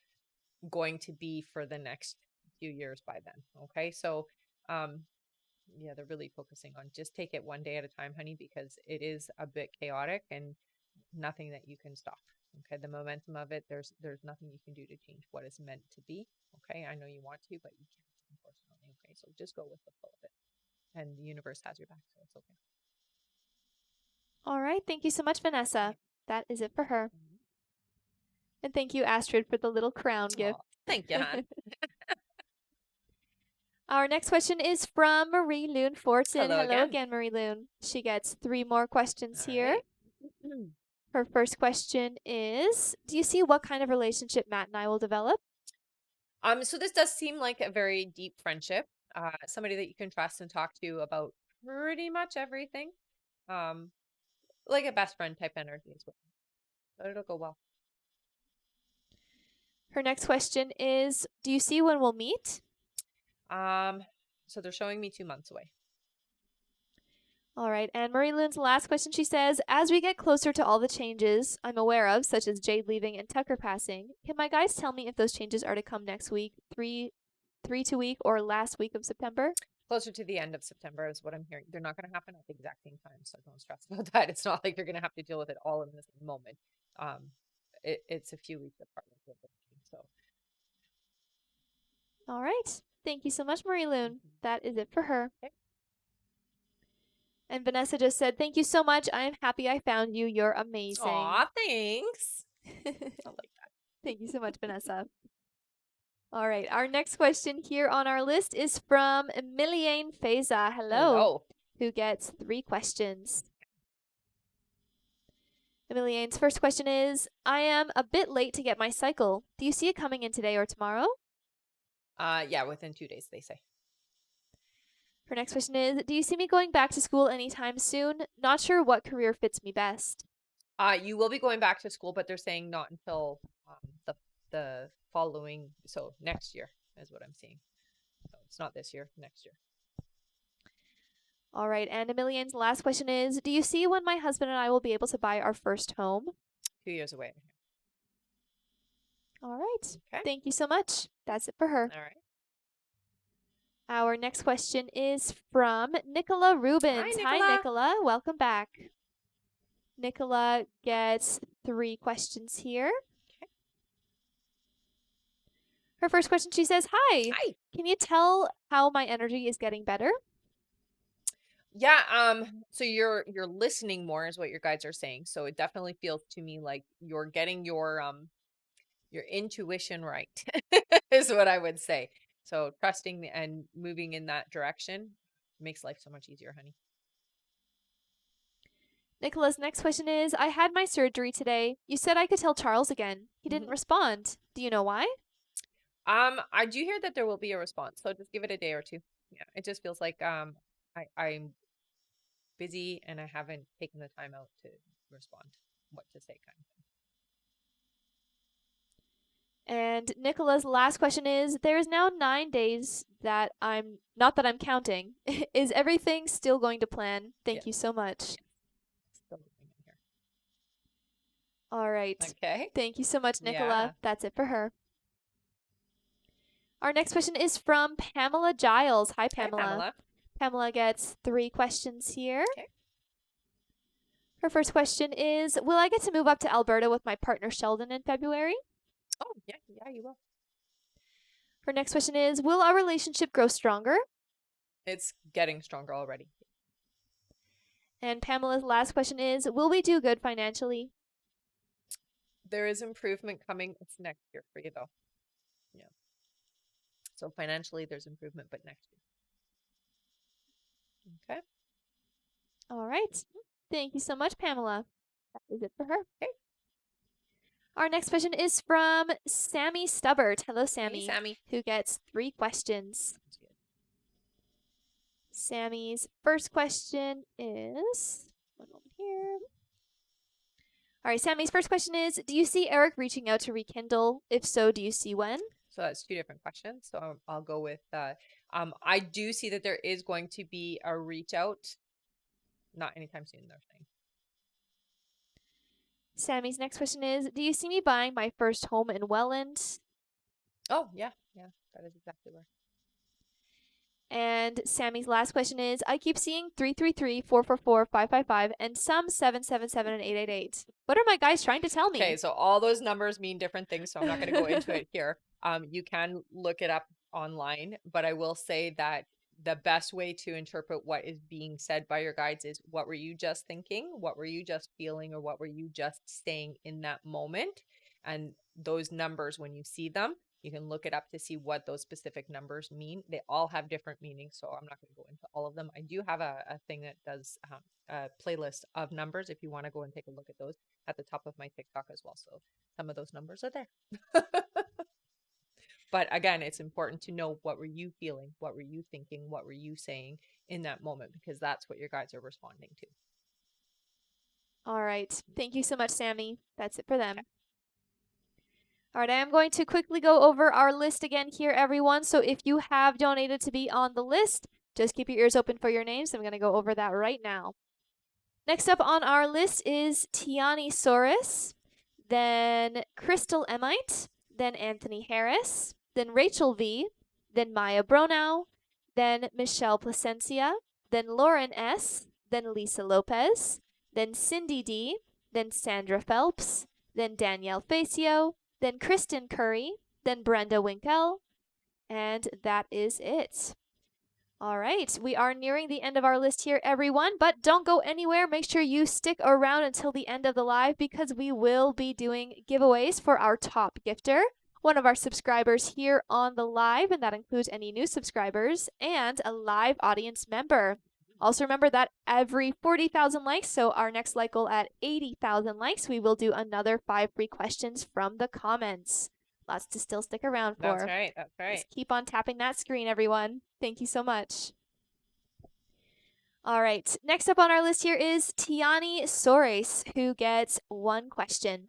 going to be for the next few years by then. Okay. So, yeah, they're really focusing on just take it one day at a time, honey, because it is a bit chaotic and nothing that you can stop. Okay, the momentum of it, there's nothing you can do to change what is meant to be. Okay, I know you want to, but you can't, unfortunately. Okay, so just go with the flow of it, and the universe has your back, so it's okay. All right. Thank you so much, Vanessa. That is it for her. Mhm. And thank you, Astrid, for the little crown gift. Aw, thank you, hon. Our next question is from Marie Loon Fortin. Hello Hello again. again, Marie Loon. She gets 3 more questions All here. right. Her first question is, do you see what kind of relationship Matt and I will develop? So this does seem like a very deep friendship. Somebody that you can trust and talk to about pretty much everything. Um, like a best friend type energy as well. But it'll go well. Her next question is, do you see when we'll meet? Um, so they're showing me 2 months away. All right. And Marie Loon's last question, she says, as we get closer to all the changes I'm aware of, such as Jade leaving and Tucker passing, can my guys tell me if those changes are to come next week, 2 week, or last week of September? Closer to the end of September is what I'm hearing. They're not going to happen at the exact same time, so don't stress about that. It's not like you're going to have to deal with it all in the same moment. It's a few weeks apart. So All right. Thank you so much, Marie Loon. mhm. That is it for her. Okay. And Vanessa just said, thank you so much. I am happy I found you. You're amazing. Aw, thanks. I like that. Thank you so much, Vanessa. All right. Our next question here on our list is from Emiliane Feza. Hello. Hello. Who gets 3 questions. Emiliane's first question is, I am a bit late to get my cycle. Do you see it coming in today or tomorrow? Yeah, within 2 days, they say. Her next question is, do you see me going back to school anytime soon? Not sure what career fits me best. You will be going back to school, but they're saying not until the following, so next year is what I'm seeing. So it's not this year, next year. All right. And Emiliane's last question is, do you see when my husband and I will be able to buy our first home? 2 years away. All right. Okay. Thank you so much. That's it for her. All right. Our next question is from Nicola Rubens. Hi, Hi, Nicola. Nicola. Welcome back. Nicola gets 3 questions here. Okay. Her first question, she says, Hi. Hi. Can you tell how my energy is getting better? Yeah, so you're listening more is what your guides are saying. So it definitely feels to me like you're getting your intuition right is what I would say. So trusting and moving in that direction makes life so much easier, honey. Nicola's next question is, I had my surgery today. You said I could tell Charles again. He didn't Mhm. respond. Do you know why? I do hear that there will be a response, so just give it a day or two. Yeah, it just feels like I'm busy and I haven't taken the time out to respond, what to say kind of thing. And Nicola's last question is, there is now 9 days that I'm not that I'm counting. Is everything still going to plan? Yeah, Thank you so much. still living in here. All right. Okay. Thank you so much, Yeah. Nicola. That's it for her. Our next question is from Pamela Giles. Hi, Hi, Pamela. Pamela. Pamela gets 3 questions here. Okay. Her first question is, will I get to move up to Alberta with my partner Sheldon in February? Oh, yeah, you will. Her next question is, will our relationship grow stronger? It's getting stronger already. And Pamela's last question is, will we do good financially? There is improvement coming. It's next year for you though. Yeah. So financially there's improvement, but next year. Okay. All right. Thank you so much, Pamela. That is it for her. Okay. Our next question is from Sammy Stubbert. Hello, Hey, Sammy. Sammy. Who gets 3 questions. That's good. Sammy's first question is, one moment here. All right, Sammy's first question is, do you see Eric reaching out to rekindle? If so, do you see when? So that's 2 different questions. So I'll go with I do see that there is going to be a reach out, not anytime soon, they're saying. Sammy's next question is, do you see me buying my first home in Welland? Oh, yeah. Yeah, that is exactly where. And Sammy's last question is, I keep seeing 333, 444, 555, and some 777 and 888. What are my guys trying to tell me? Okay, so all those numbers mean different things, so I'm not going to go into it here. You can look it up online, but I will say that the best way to interpret what is being said by your guides is, what were you just thinking? What were you just feeling? Or what were you just saying in that moment? And those numbers, when you see them, you can look it up to see what those specific numbers mean. They all have different meanings, so I'm not going to go into all of them. I do have a thing that does a playlist of numbers if you want to go and take a look at those at the top of my TikTok as well. So some of those numbers are there. But again, it's important to know, what were you feeling? What were you thinking? What were you saying in that moment? Because that's what your guides are responding to. All right. Thank you so much, Sammy. That's it for them. Okay. All right, I am going to quickly go over our list again here, everyone. So if you have donated to be on the list, just keep your ears open for your names. I'm going to go over that right now. Next up on our list is Tiani Soros, then Crystal Emite, then Anthony Harris, then Rachel V, then Maya Bronow, then Michelle Placencia, then Lauren S, then Lisa Lopez, then Cindy D, then Sandra Phelps, then Danielle Facio, then Kristen Curry, then Brenda Winkle, and that is it. All right, we are nearing the end of our list here, everyone, but don't go anywhere. Make sure you stick around until the end of the live, because we will be doing giveaways for our top gifter, one of our subscribers here on the live, and that includes any new subscribers, and a live audience member. Also remember that every 40,000 likes, so our next like goal at 80,000 likes, we will do another 5 free questions from the comments. Lots to still stick around for. That's right. That's right. Just keep on tapping that screen, everyone. Thank you so much. All right. Next up on our list here is Tiani Soros, who gets 1 question.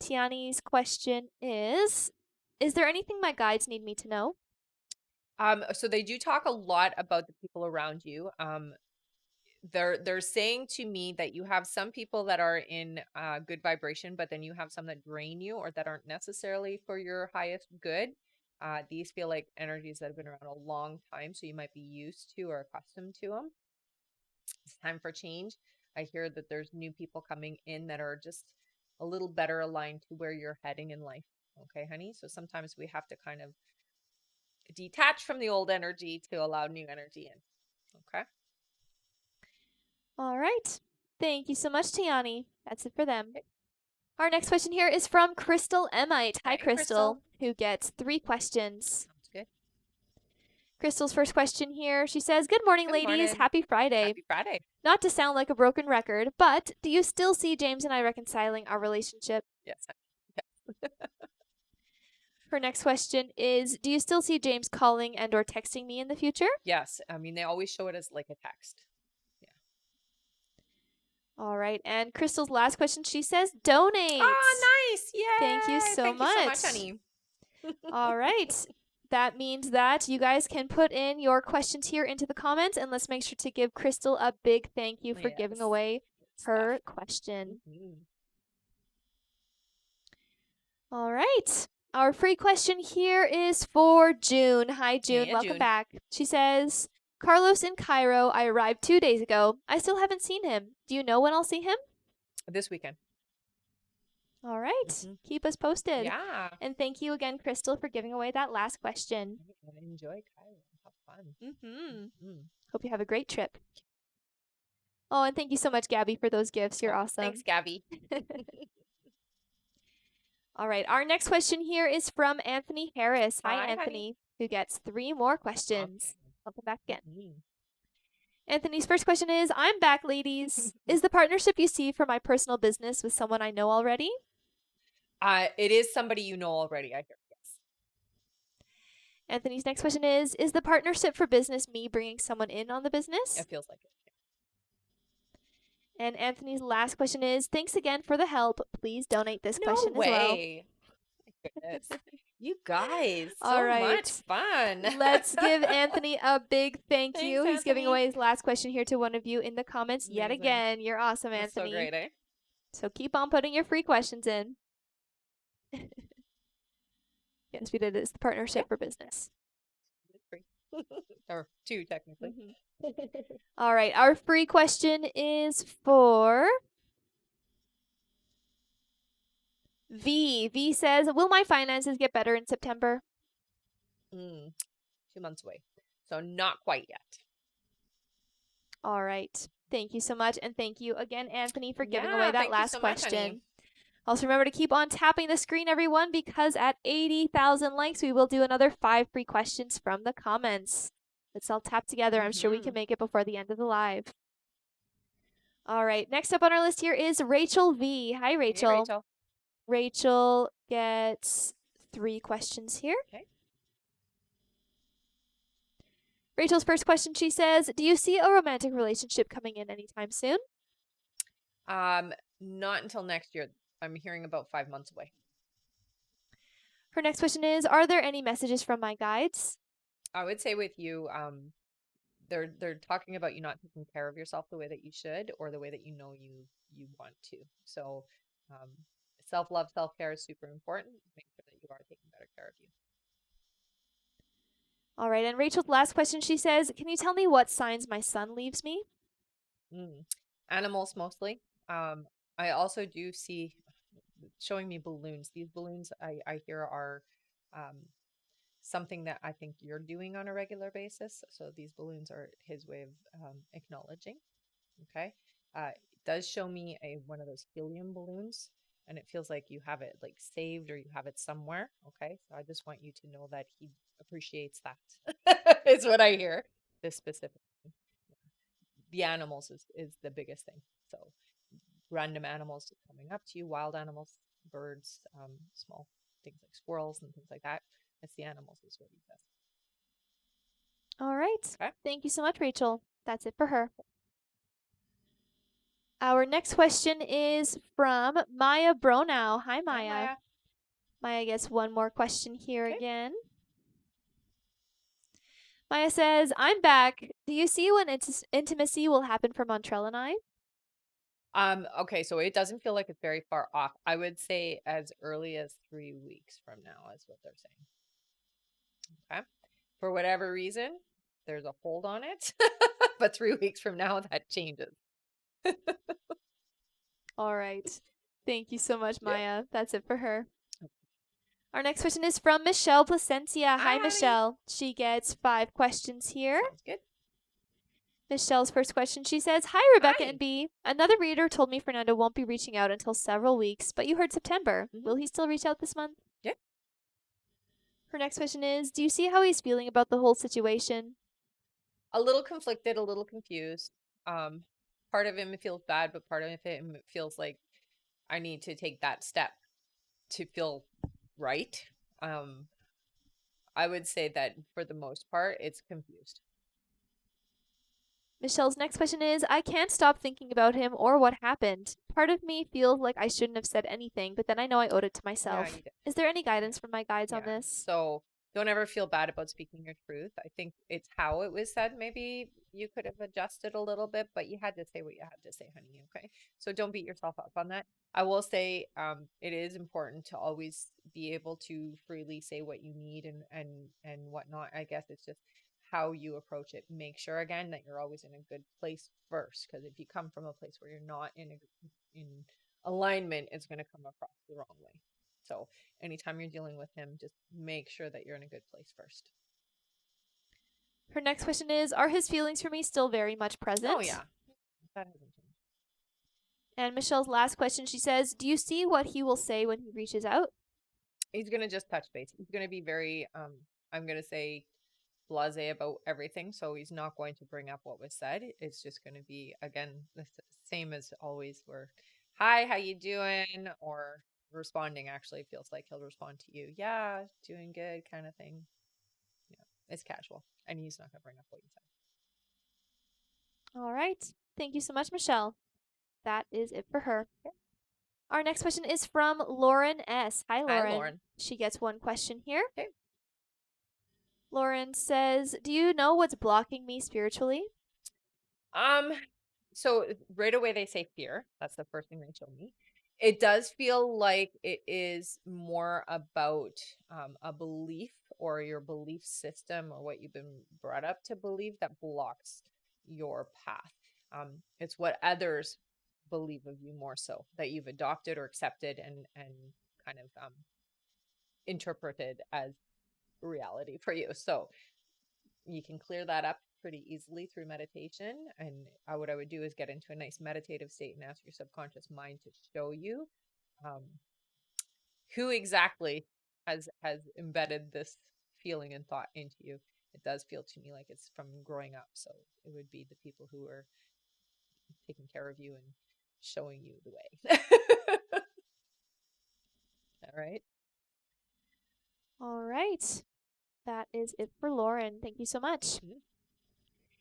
Tiani's question is there anything my guides need me to know? So they do talk a lot about the people around you. They're saying to me that you have some people that are in good vibration, but then you have some that drain you, or that aren't necessarily for your highest good. These feel like energies that have been around a long time, so you might be used to or accustomed to them. It's time for change. I hear that there's new people coming in that are just a little better aligned to where you're heading in life. Okay, honey? So sometimes we have to kind of detach from the old energy to allow new energy in. Okay? All right. Thank you so much, Tiani. That's it for them. Okay. Our next question here is from Crystal Emite. Hi, Hi, Crystal, who gets 3 questions. Sounds good. Crystal's first question here, she says, Good morning, Good ladies. morning. Happy Friday. Happy Friday. Not to sound like a broken record, but do you still see James and I reconciling our relationship? Yes. Her next question is, do you still see James calling and or texting me in the future? Yes. I mean, they always show it as like a text. All right. And Crystal's last question, she says, donate. Oh, nice. Yay. Thank you so Thank much. you so much, honey. All right. That means that you guys can put in your questions here into the comments, and let's make sure to give Crystal a big thank you for giving Yes. away Good her stuff. question. Mhm. All right. Our free question here is for June. Hi, June. Hey, Welcome June. back. She says, Carlos in Cairo. I arrived 2 days ago. I still haven't seen him. Do you know when I'll see him? This weekend. All right. Mhm. Keep us posted. Yeah. And thank you again, Crystal, for giving away that last question. Enjoy Cairo. Have fun. Mm-hmm. Hope you have a great trip. Oh, and thank you so much, Gabby, for those gifts. You're awesome. Thanks, Gabby. All right. Our next question here is from Anthony Harris. Hi, Hi, Anthony, honey. who gets 3 more questions. Okay. Welcome back again. Mhm. Anthony's first question is, I'm back, ladies. Is the partnership you see for my personal business with someone I know already? It is somebody you know already, I hear. Yes. Anthony's next question is the partnership for business me bringing someone in on the business? It feels like it. And Anthony's last question is, thanks again for the help. Please donate this No question as well. way. My goodness. You guys, All so much right. fun. Let's give Anthony a big thank you. Thanks, He's giving Anthony. away his last question here to one of you in the comments yet Amazing. again. You're awesome, That's so Anthony. great, eh? So keep on putting your free questions in. Yes, we did. It's the partnership for business. Free. Or two, technically. All right. Our free question is for V. V says, will my finances get better in September? 2 months away. So not quite yet. All right. Thank you so much. And thank you again, Anthony, for giving Yeah, away that thank you last so much, question. honey. Also, remember to keep on tapping the screen, everyone, because at 80,000 likes, we will do another 5 free questions from the comments. Let's all tap together. I'm sure we can make it before the end of the live. All right. Next up on our list here is Rachel V. Hi, Rachel. Hey, Rachel. Rachel gets 3 questions here. Okay. Rachel's first question, she says, do you see a romantic relationship coming in anytime soon? Not until next year. I'm hearing about 5 months away. Her next question is, are there any messages from my guides? I would say with you, they're talking about you not taking care of yourself the way that you should, or the way that you know you want to. So, self-love, self-care is super important. Make sure that you are taking better care of you. All right. And Rachel's last question, she says, can you tell me what signs my son leaves me? Animals mostly. I also do see showing me balloons. These balloons I hear are something that I think you're doing on a regular basis. So these balloons are his way of acknowledging. Okay. It does show me one of those helium balloons, and it feels like you have it like saved or you have it somewhere. Okay. So I just want you to know that he appreciates that. Is what I hear. This specific. The animals is the biggest thing. So random animals coming up to you, wild animals, birds, small things like squirrels and things like that. It's the animals is what he says. All right. Okay. Thank you so much, Rachel. That's it for her. Our next question is from Maya Bronow. Hi, Maya. Hi, Maya. Maya gets one more question here Okay. again. Maya says, I'm back. Do you see when intimacy will happen for Montrell and I? Okay, so it doesn't feel like it's very far off. I would say as early as 3 weeks from now is what they're saying. Okay. For whatever reason, there's a hold on it. But 3 weeks from now, that changes. All right. Thank you so much, Maya. Yeah. That's it for her. Our next question is from Michelle Placencia. Hi, Hi, Michelle. She gets 5 questions here. Sounds good. Michelle's first question, she says, Hi, Rebecca Hi. and B. Another reader told me Fernando won't be reaching out until several weeks, but you heard September. Will he still reach out this month? Yeah. Her next question is, do you see how he's feeling about the whole situation? A little conflicted, a little confused. Part of him feels bad, but part of him feels like I need to take that step to feel right. I would say that for the most part, it's confused. Michelle's next question is, I can't stop thinking about him or what happened. Part of me feels like I shouldn't have said anything, but then I know I owed it to myself. Yeah, you did. Is there any guidance from my guides on this? So don't ever feel bad about speaking your truth. I think it's how it was said. Maybe you could have adjusted a little bit, but you had to say what you had to say, honey. Okay. So don't beat yourself up on that. I will say it is important to always be able to freely say what you need and whatnot. I guess it's just how you approach it. Make sure again that you're always in a good place first, because if you come from a place where you're not in alignment, it's going to come across the wrong way. So anytime you're dealing with him, just make sure that you're in a good place first. Her next question is, are his feelings for me still very much present? Oh, yeah. That hasn't changed. And Michelle's last question, she says, do you see what he will say when he reaches out? He's going to just touch base. He's going to be very, I'm going to say, blasé about everything, so he's not going to bring up what was said. It's just going to be, again, the same as always, where, hi, how you doing? Or responding actually feels like he'll respond to you, yeah, doing good kind of thing. Yeah, it's casual, and he's not going to bring up what you said. All right. Thank you so much, Michelle. That is it for her. Okay. Our next question is from Lauren S. Hi, Hi, Lauren. Lauren. She gets one question here. Okay. Lauren says, do you know what's blocking me spiritually? So right away they say fear. That's the first thing they show me. It does feel like it is more about a belief or your belief system or what you've been brought up to believe that blocks your path. It's what others believe of you more so that you've adopted or accepted and kind of interpreted as reality for you. So you can clear that up pretty easily through meditation. And what I would do is get into a nice meditative state and ask your subconscious mind to show you um, who exactly has embedded this feeling and thought into you. It does feel to me like it's from growing up. So it would be the people who are taking care of you and showing you the way. All right. All right. That is it for Lauren. Thank you so much. Mhm.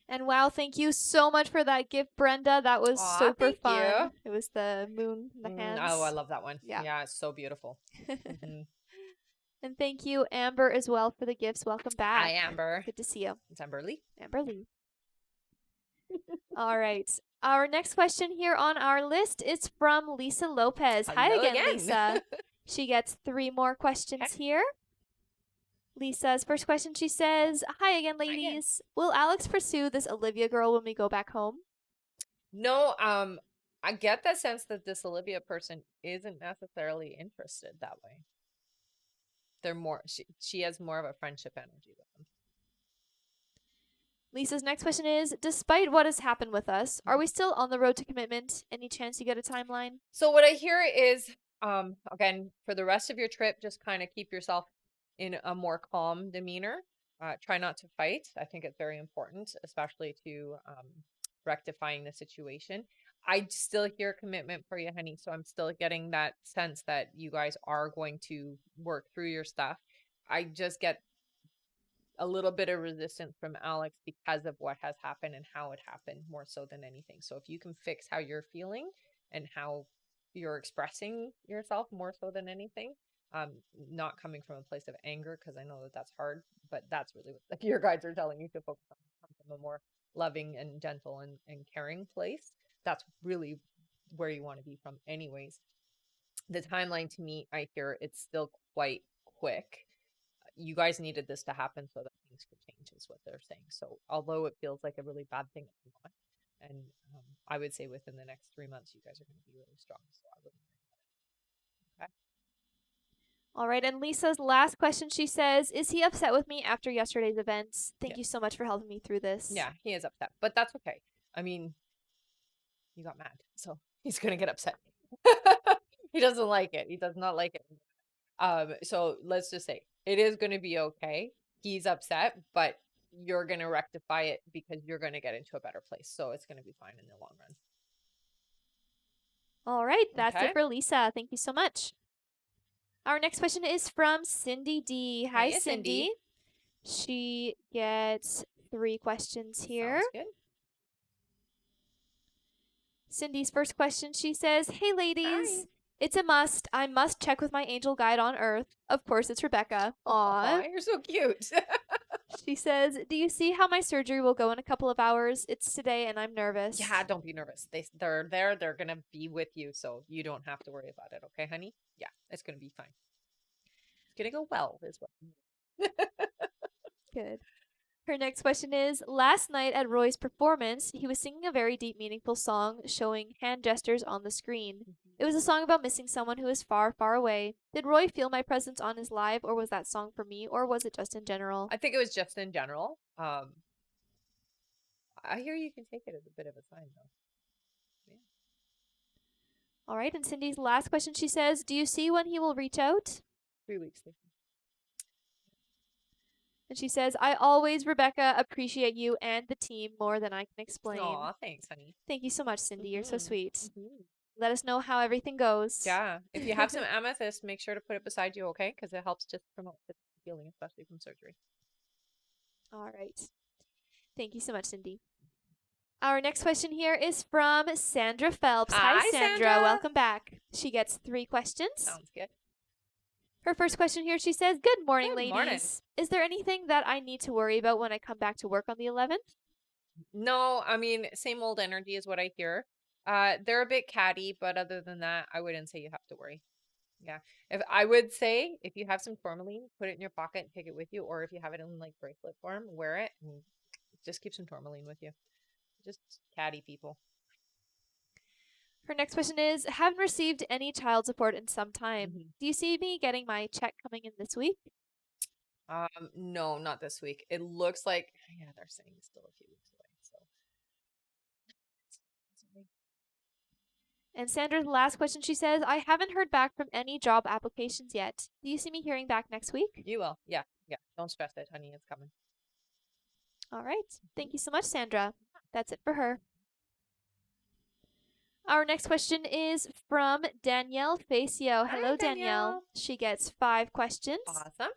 And wow, thank you so much for that gift, Brenda. That was Aw, super thank fun. you. It was the moon in the hands. Oh, I love that one. Yeah. Yeah, it's so beautiful. Mm-hmm. And thank you, Amber, as well, for the gifts. Welcome back. Hi, Amber. Good to see you. It's Amber Lee. Amber Lee. All right. Our next question here on our list is from Lisa Lopez. Hi Hello again, Lisa. She gets 3 more questions here. Lisa's first question, she says, hi again, ladies. Will Alex pursue this Olivia girl when we go back home? No, I get the sense that this Olivia person isn't necessarily interested that way. They're more, she has more of a friendship energy with them. Lisa's next question is, despite what has happened with us, are we still on the road to commitment? Any chance you get a timeline? So what I hear is, again, for the rest of your trip, just kind of keep yourself in a more calm demeanor. Try not to fight. I think it's very important, especially to rectifying the situation. I still hear commitment for you, honey. So I'm still getting that sense that you guys are going to work through your stuff. I just get a little bit of resistance from Alex because of what has happened and how it happened more so than anything. So if you can fix how you're feeling and how you're expressing yourself more so than anything, not coming from a place of anger, because I know that that's hard, but that's really what like your guides are telling you to focus on, come from a more loving and gentle and caring place. That's really where you want to be from anyways. The timeline to me, I hear it's still quite quick. You guys needed this to happen so that things could change, is what they're saying. So, although it feels like a really bad thing, it's not. And I would say within the next 3 months, you guys are going to be really strong. So, I wouldn't worry about it. Okay. All right, and Lisa's last question, she says, is he upset with me after yesterday's events? Thank you Yes. so much for helping me through this. Yeah, he is upset, but that's okay. I mean, you got mad, so he's going to get upset. He doesn't like it. He does not like it. So let's just say it is going to be okay. He's upset, but you're going to rectify it because you're going to get into a better place. So it's going to be fine in the long run. All right, that's Okay. it for Lisa. Thank you so much. Our next question is from Cindy D. Hi, Hey, Cindy. She gets 3 questions here. Sounds good. Cindy's first question, she says, hey, ladies. Hi. It's a must. I must check with my angel guide on Earth. Of course, it's Rebecca. Aww. You're so cute. She says, do you see how my surgery will go in a couple of hours? It's today and I'm nervous. Yeah, don't be nervous. They're there. They're going to be with you. So you don't have to worry about it. Okay, honey? Yeah, it's going to be fine. It's going to go well as well. Good. Her next question is, last night at Roy's performance, he was singing a very deep, meaningful song showing hand gestures on the screen. It was a song about missing someone who is far, far away. Did Roy feel my presence on his live, or was that song for me, or was it just in general? I think it was just in general. I hear you can take it as a bit of a sign, though. Yeah. All right, and Cindy's last question, she says, do you see when he will reach out? 3 weeks. And she says, I always, Rebecca, appreciate you and the team more than I can explain. Aw, thanks, honey. Thank you so much, Cindy. You're so Mm-hmm. sweet. Mm-hmm. Let us know how everything goes. Yeah. If you have some amethyst, make sure to put it beside you, okay? Because it helps just promote the healing, especially from surgery. All right. Thank you so much, Cindy. Our next question here is from Sandra Phelps. Hi, Hi, Sandra. Sandra. Welcome back. She gets 3 questions. Sounds good. Her first question here, she says, Good morning, Good morning. ladies. Is there anything that I need to worry about when I come back to work on the 11th? No, I mean, same old energy is what I hear. They're a bit catty, but other than that, I wouldn't say you have to worry. Yeah. If I would say if you have some tourmaline, put it in your pocket and take it with you, or if you have it in like bracelet form, wear it and just keep some tourmaline with you. Just catty people. Her next question is, Haven't received any child support in some time. Hmm. Do you see me getting my check coming in this week? No, not this week. It looks like yeah, they're saying it's still a few weeks away. So And Sandra's last question, she says, I haven't heard back from any job applications yet. Do you see me hearing back next week? you will. Yeah, yeah. Don't stress it, honey. It's coming. All right. Thank you so much, Sandra. That's it for her. Our next question is from Danielle Facio. Hi, Hello, Danielle. Danielle. She gets 5 questions. Awesome.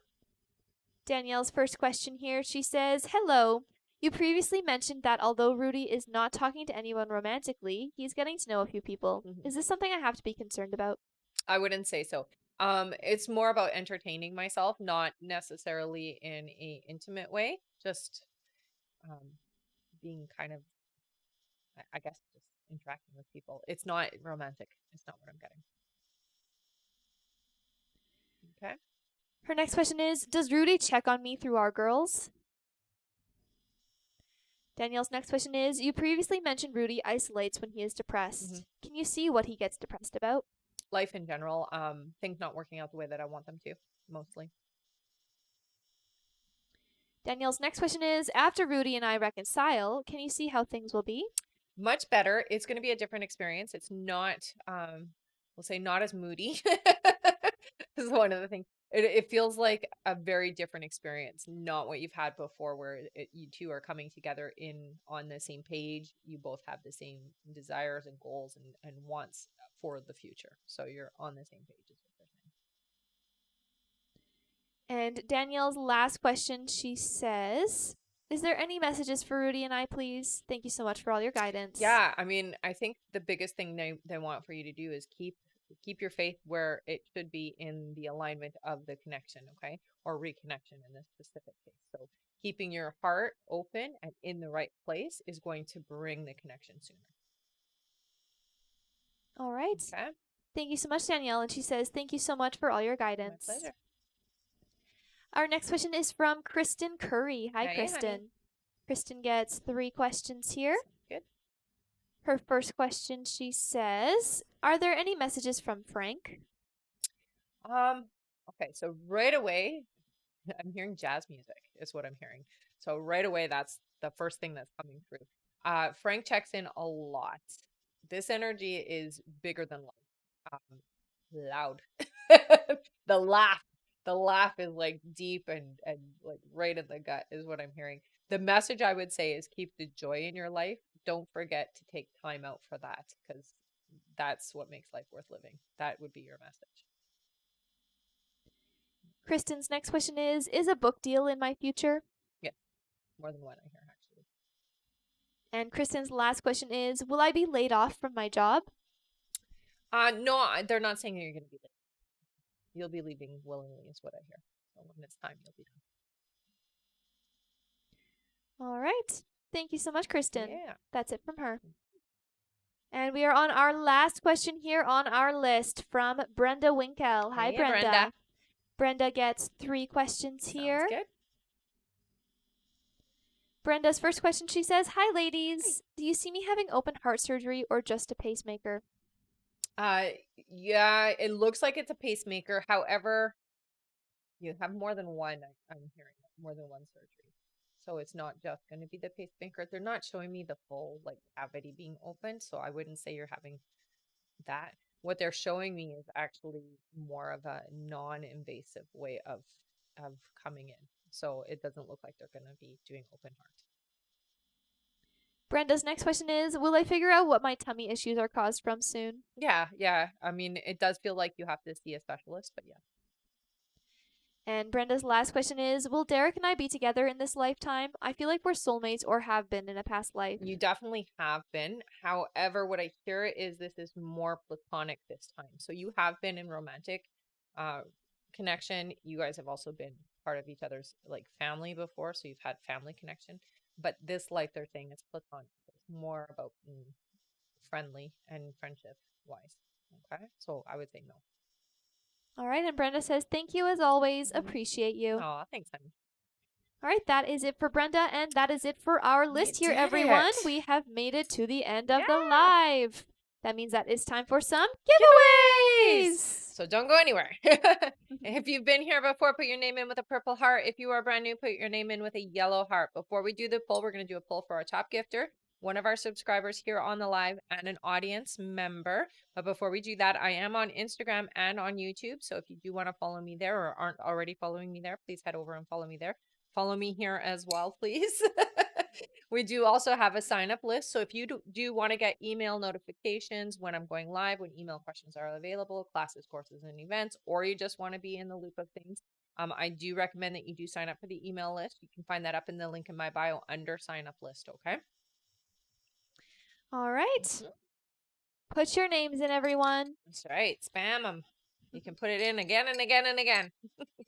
Danielle's first question here, she says, Hello. You previously mentioned that although Rudy is not talking to anyone romantically, he's getting to know a few people. Mhm. Is this something I have to be concerned about? I wouldn't say so. It's more about entertaining myself, not necessarily in a intimate way. Just being kind of, I guess, just interacting with people. It's not romantic. It's not what I'm getting. Okay. Her next question is Does Rudy check on me through our girls? Danielle's next question is You previously mentioned Rudy isolates when he is depressed. Can you see what he gets depressed about? Life in general, things not working out the way that I want them to, mostly. Danielle's next question is After Rudy and I reconcile, can you see how things will be? Much better. It's going to be a different experience. It's not, we'll say, not as moody. This is one of the things. It feels like a very different experience, not what you've had before, where you two are coming together in on the same page. You both have the same desires and goals and wants for the future. So you're on the same page, is what they're saying. And Danielle's last question, she says, Is there any messages for Rudy and I, please? Thank you so much for all your guidance. Yeah, I mean, I think the biggest thing they want for you to do is keep your faith where it should be in the alignment of the connection, okay? Or reconnection in this specific case. So keeping your heart open and in the right place is going to bring the connection sooner. All right. Okay. Thank you so much, Danielle. And she says, Thank you so much for all your My guidance. pleasure. Our next question is from Kristen Curry. Hi, Hey, Kristen. honey. Kristen gets 3 questions here. Good. Her first question, she says, Are there any messages from Frank? Okay, so right away, I'm hearing jazz music is what I'm hearing. So right away, that's the first thing that's coming through. Frank checks in a lot. This energy is bigger than life. Loud. the laugh. The laugh is like deep and like right in the gut is what I'm hearing. The message I would say is keep the joy in your life. Don't forget to take time out for that because that's what makes life worth living. That would be your message. Kristen's next question is a book deal in my future? Yeah, more than one I hear actually. And Kristen's last question is, Will I be laid off from my job? No, they're not saying you're going to be leaving. You'll be leaving willingly, is what I hear. So when it's time, you'll be done. All right. Thank you so much, Kristen. Yeah. That's it from her. And we are on our last question here on our list from Brenda Winkle. Hi, Hey, Brenda. Brenda gets 3 questions here. Sounds good. Brenda's first question, she says, Hi, ladies. Do you see me having open heart surgery or just a pacemaker? Yeah, it looks like it's a pacemaker. However, you have more than one. I'm hearing more than one surgery, so it's not just going to be the pacemaker. They're not showing me the full like cavity being opened, so I wouldn't say you're having that. What they're showing me is actually more of a non-invasive way of coming in. So it doesn't look like they're going to be doing open heart. Brenda's next question is, will I figure out what my tummy issues are caused from soon? Yeah. I mean, it does feel like you have to see a specialist, but yeah. And Brenda's last question is, will Derek and I be together in this lifetime? I feel like we're soulmates or have been in a past life. You definitely have been. However, what I hear is this is more platonic this time. So you have been in romantic connection. You guys have also been part of each other's like family before, so you've had family connection. But this life they're saying is platonic. It's more about being friendly and friendship wise. Okay. So I would say no. All right, and Brenda says, thank you as always. Appreciate you. Oh, thanks, honey. All right, that is it for Brenda, and that is it for our list here, did everyone. it. We have made it to the end of the Yeah. live. That means that it's time for some giveaways. So don't go anywhere. If you've been here before, put your name in with a purple heart. If you are brand new, put your name in with a yellow heart. Before we do the poll, we're going to do a poll for our top gifter, one of our subscribers here on the live, and an audience member. But before we do that, I am on Instagram and on YouTube. So if you do want to follow me there or aren't already following me there, please head over and follow me there. Follow me here as well, please. We do also have a sign up list. So if you do want to get email notifications when I'm going live, when email questions are available, classes, courses, and events, or you just want to be in the loop of things, I do recommend that you do sign up for the email list. You can find that up in the link in my bio under sign up list. Okay. All right. Put your names in, everyone. That's right. Spam them. You can put it in again and again and again.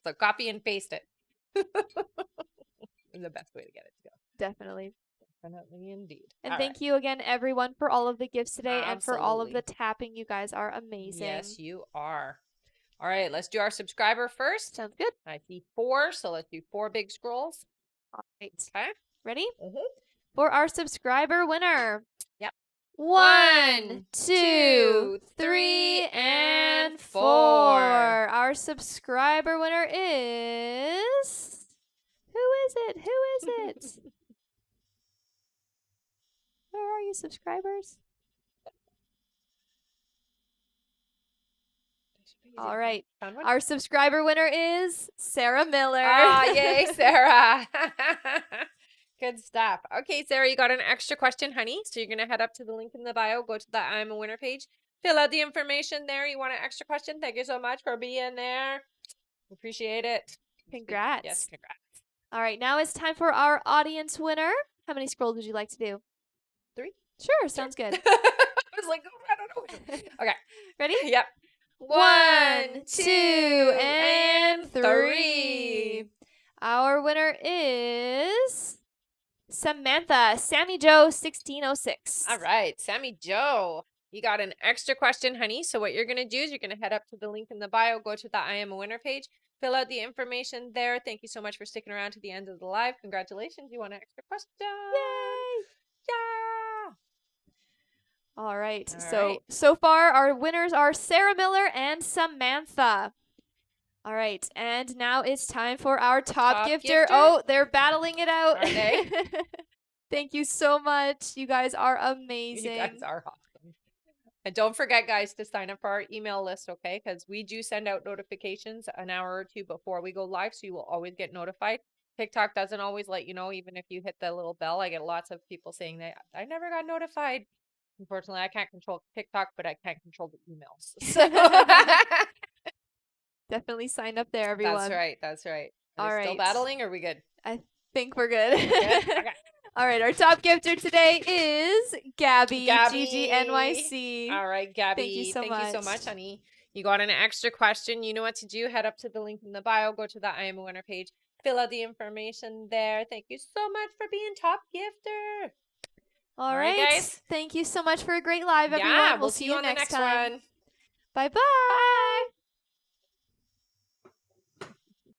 So copy and paste it. The best way to get it to go. Definitely. Definitely indeed. And thank you again, everyone, for all of the gifts today and for all of the Absolutely. tapping. You guys are amazing. Yes, you are. All right, let's do our subscriber first. Sounds good. I see 4, so let's do 4 big scrolls. All right. Okay. Ready? For our subscriber winner. Yep. 1, 2, 3, and 4. Our subscriber winner is... Who is it? Who is it? Where are you, subscribers? All right. Our subscriber winner is Sarah Miller. Ah, yay, Sarah. Good stuff. Okay, Sarah, you got an extra question, honey. So you're going to head up to the link in the bio, go to the I'm a Winner page, fill out the information there. You want an extra question? Thank you so much for being there. Appreciate it. Congrats. Yes, congrats. All right, now it's time for our audience winner. How many scrolls would you like to do? 3? Sure, sounds good. I was like, oh, I don't know. Okay. Ready? Yep. 1, 2, and 3. Our winner is Samantha, Sammy Joe 1606. All right, Sammy Joe. You got an extra question, honey. So what you're going to do is you're going to head up to the link in the bio, go to the I Am a Winner page, fill out the information there. Thank you so much for sticking around to the end of the live. Congratulations. You won an extra question. Yay! Yeah. All right. All right. So far, our winners are Sarah Miller and Samantha. All right. And now it's time for our top gifter. Oh, they're battling it out. Are they? Thank you so much. You guys are amazing. You guys are awesome. And don't forget, guys, to sign up for our email list, okay? Because we do send out notifications an hour or two before we go live, so you will always get notified. TikTok doesn't always let you know, even if you hit the little bell. I get lots of people saying that I never got notified. Unfortunately, I can't control TikTok, but I can't control the emails. So definitely sign up there, everyone. That's right. That's right. Are we still battling? Or are we good? I think we're good. We're good? Okay. All right, our top gifter today is Gabby, GGNYC. All right, Gabby. Thank you so much, honey. You got an extra question. You know what to do. Head up to the link in the bio. Go to the I Am a Winner page. Fill out the information there. Thank you so much for being top gifter. All right, guys. Thank you so much for a great live, everyone. Yeah, we'll see you on next the next time. one. Bye-bye.